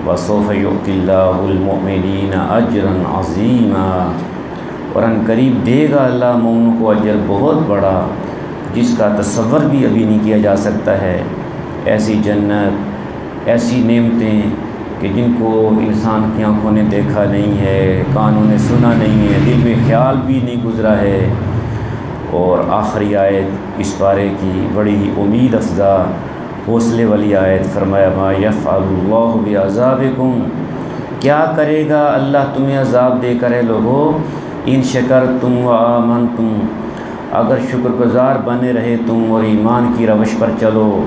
وَسَوْفَ يُؤْتِ اللَّهُ الْمُؤْمِنِينَ أَجْرًا عَظِيمًا، اور ان قریب دے گا اللہ مومنوں کو اجر بہت بڑا جس کا تصور بھی ابھی نہیں کیا جا سکتا ہے۔ ایسی جنت، ایسی نعمتیں کہ جن کو انسان کی آنکھوں نے دیکھا نہیں ہے، کانوں نے سنا نہیں ہے، دل میں خیال بھی نہیں گزرا ہے۔ اور آخری آیت اس پارے کی بڑی امید افزا، حوصلے والی آیت، فرمایا ما یفعل اللہ بعذابکم، کیا کرے گا اللہ تمہیں عذاب دے کر اے لوگو، ان شکرتم و آمنتم، اگر شکر گزار بنے رہے تم اور ایمان کی روش پر چلو،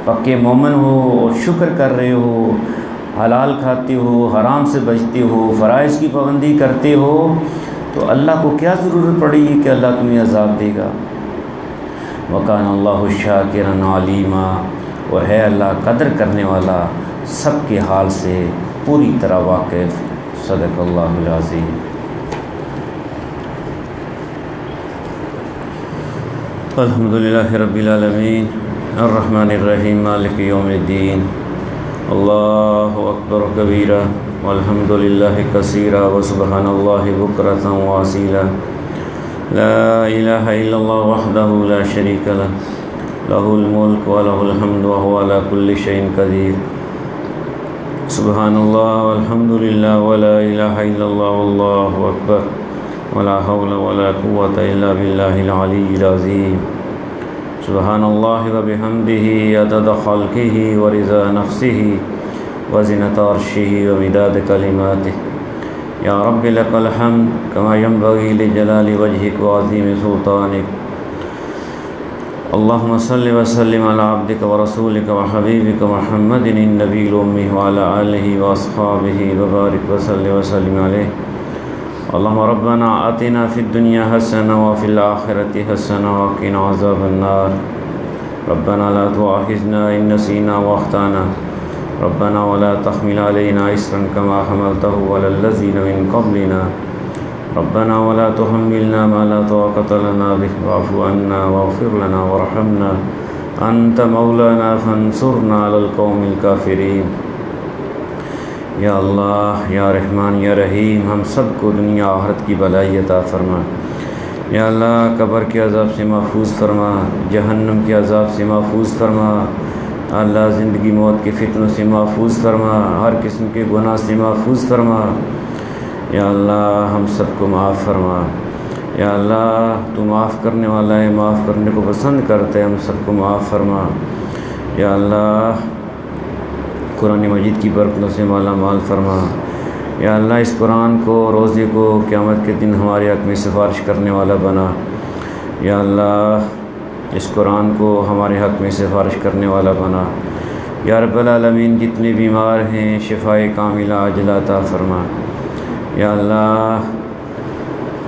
پکے مومن ہو اور شکر کر رہے ہو، حلال کھاتے ہو، حرام سے بچتے ہو، فرائض کی پابندی کرتے ہو، تو اللہ کو کیا ضرورت پڑے گی کہ اللہ تمہیں عذاب دے گا۔ وَكَانَ اللَّهُ شَاكِرًا عَلِيمًا، اور ہے اللہ قدر کرنے والا، سب کے حال سے پوری طرح واقف۔ صدق اللہ العظیم۔ الحمدللہ رب العالمین، الرحمن الرحیم، مالک یوم الدین، اللہ اکبر کبیرہ، والحمد للہ کثیرہ، وسبحان اللہ بکرۃ واصیلہ، لا الہ الا اللہ وحدہ لا شریک لہ، لہ الملک ولہ الحمد وہو علی کل شیء قدیر۔ سبحان اللہ والحمد للہ ولا الہ الا اللہ واللہ اکبر، ولا حول ولا قوة الا باللہ العلی العظیم۔ سبحان اللہ وبحمدہ عدد خلقہ ورضا نفسہ وزنة عرشہ ومداد کلماتہ۔ یا رب لک الحمد کما ینبغی لجلال وجہک وعظیم سلطانک۔ اللہم صل وسلم علی عبدک ورسولک وحبیبک محمد النبی الأمی وعلی آلہ واصحابہ وبارک وسلم علیہ۔ اللہم ربنا آتنا فی الدنیا حسنہ وفی الآخرۃ حسنہ وقنا عذاب النار۔ ربنا لا تؤاخذنا ان نسینا واخطأنا، ربنا ولا تحمل علینا اصرا کما حملته علی الذین من قبلنا، ربنا ولا تحملنا ما لا طاقة لنا به واعف عنا واغفر لنا وارحمنا انت مولانا فانصرنا علی القوم الکافرین۔ یا اللہ، یا رحمان، یا رحیم، ہم سب کو دنیا آخرت کی بھلائی عطا فرما۔ یا اللہ، قبر کے عذاب سے محفوظ فرما، جہنم کے عذاب سے محفوظ فرما، اللہ زندگی موت کے فتنوں سے محفوظ فرما، ہر قسم کے گناہ سے محفوظ فرما۔ یا اللہ، ہم سب کو معاف فرما۔ یا اللہ، تو معاف کرنے والا ہے، معاف کرنے کو پسند کرتا ہے، ہم سب کو معاف فرما۔ یا اللہ، قرآن مجید کی برکتوں سے مالا مال فرما۔ یا اللہ اس قرآن کو روزے کو قیامت کے دن ہمارے حق میں سفارش کرنے والا بنا۔ یا اللہ اس قرآن کو ہمارے حق میں سفارش کرنے والا بنا۔ یا رب العالمین جتنے بیمار ہیں شفائے کاملہ عاجلہ عطا فرما۔ یا اللہ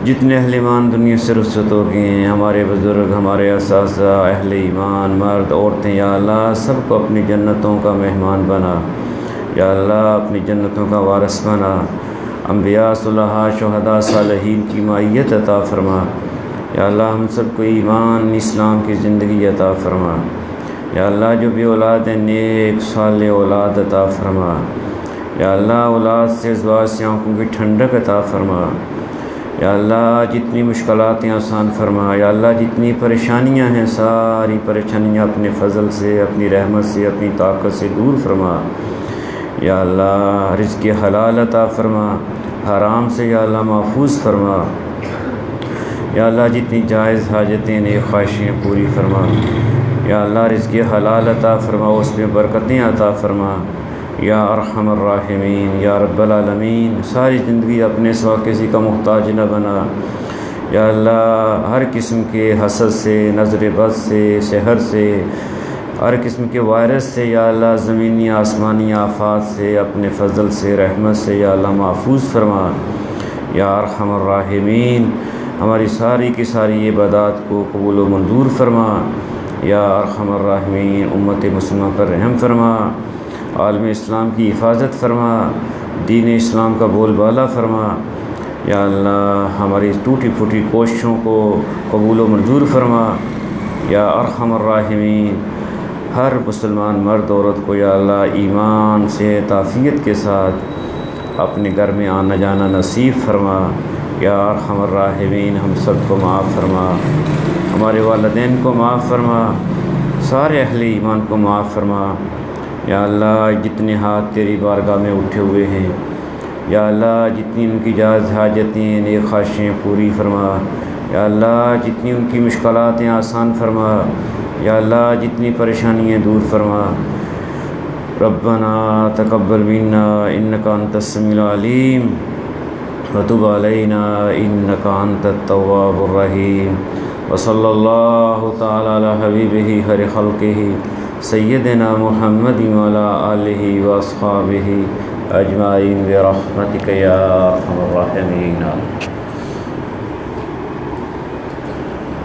جتنے اہل ایمان دنیا سے رخصت ہو گئے ہیں، ہمارے بزرگ، ہمارے اساتذہ، اہل ایمان، مرد، عورتیں، یا اللہ سب کو اپنی جنتوں کا مہمان بنا۔ یا اللہ اپنی جنتوں کا وارث بنا۔ انبیاء، صلحاء، شہداء، صالحین کی معیت عطا فرما۔ یا اللہ ہم سب کو ایمان اسلام کی زندگی عطا فرما۔ یا اللہ جو بھی اولاد ہیں نیک صالح اولاد عطا فرما۔ یا اللہ اولاد سے ازواج سے آنکھوں کی ٹھنڈک عطا فرما۔ یا اللہ جتنی مشکلات ہیں آسان فرما۔ یا اللہ جتنی پریشانیاں ہیں ساری پریشانیاں اپنے فضل سے، اپنی رحمت سے، اپنی طاقت سے دور فرما۔ یا اللہ رزق حلال عطا فرما، حرام سے یا اللہ محفوظ فرما۔ یا اللہ جتنی جائز حاجتیں نیک خواہشیں پوری فرما۔ یا اللہ رزق حلال عطا فرما، اس میں برکتیں عطا فرما۔ یا ارحم الراحمین، یا رب العالمین ساری زندگی اپنے سوا کسی کا محتاج نہ بنا۔ یا اللہ ہر قسم کے حسد سے، نظر بد سے، سحر سے، ہر قسم کے وائرس سے، یا اللہ زمینی آسمانی آفات سے اپنے فضل سے، رحمت سے یا اللہ محفوظ فرما۔ یا ارحم الراحمین ہماری ساری کی ساری عبادات کو قبول و منظور فرما۔ یا ارحم الراحمین امت مسلمہ پر رحم فرما، عالم اسلام کی حفاظت فرما، دین اسلام کا بول بالا فرما۔ یا اللہ ہماری ٹوٹی پھوٹی کوششوں کو قبول و منظور فرما۔ یا ارحم الراحمین ہر مسلمان مرد عورت کو یا اللہ ایمان سے تعافیت کے ساتھ اپنے گھر میں آنا جانا نصیب فرما۔ یا ارحم الراحمین ہم سب کو معاف فرما، ہمارے والدین کو معاف فرما، سارے اہل ایمان کو معاف فرما۔ یا اللہ جتنے ہاتھ تیری بارگاہ میں اٹھے ہوئے ہیں، یا اللہ جتنی ان کی جائز حاجتیں نیک خواہشیں پوری فرما۔ یا اللہ جتنی ان کی مشکلاتیں آسان فرما۔ یا اللہ جتنی پریشانیاں دور فرما۔ ربنا تقبل منا انک انت السمیع العلیم وتب علینا انک انت التواب الرحیم، وصلی اللہ تعالی علی حبیبہ خیر خلقہ سیدنا محمد وعلی آلہ واصحابہ اجمعین برحمتک یا ارحم الراحمین۔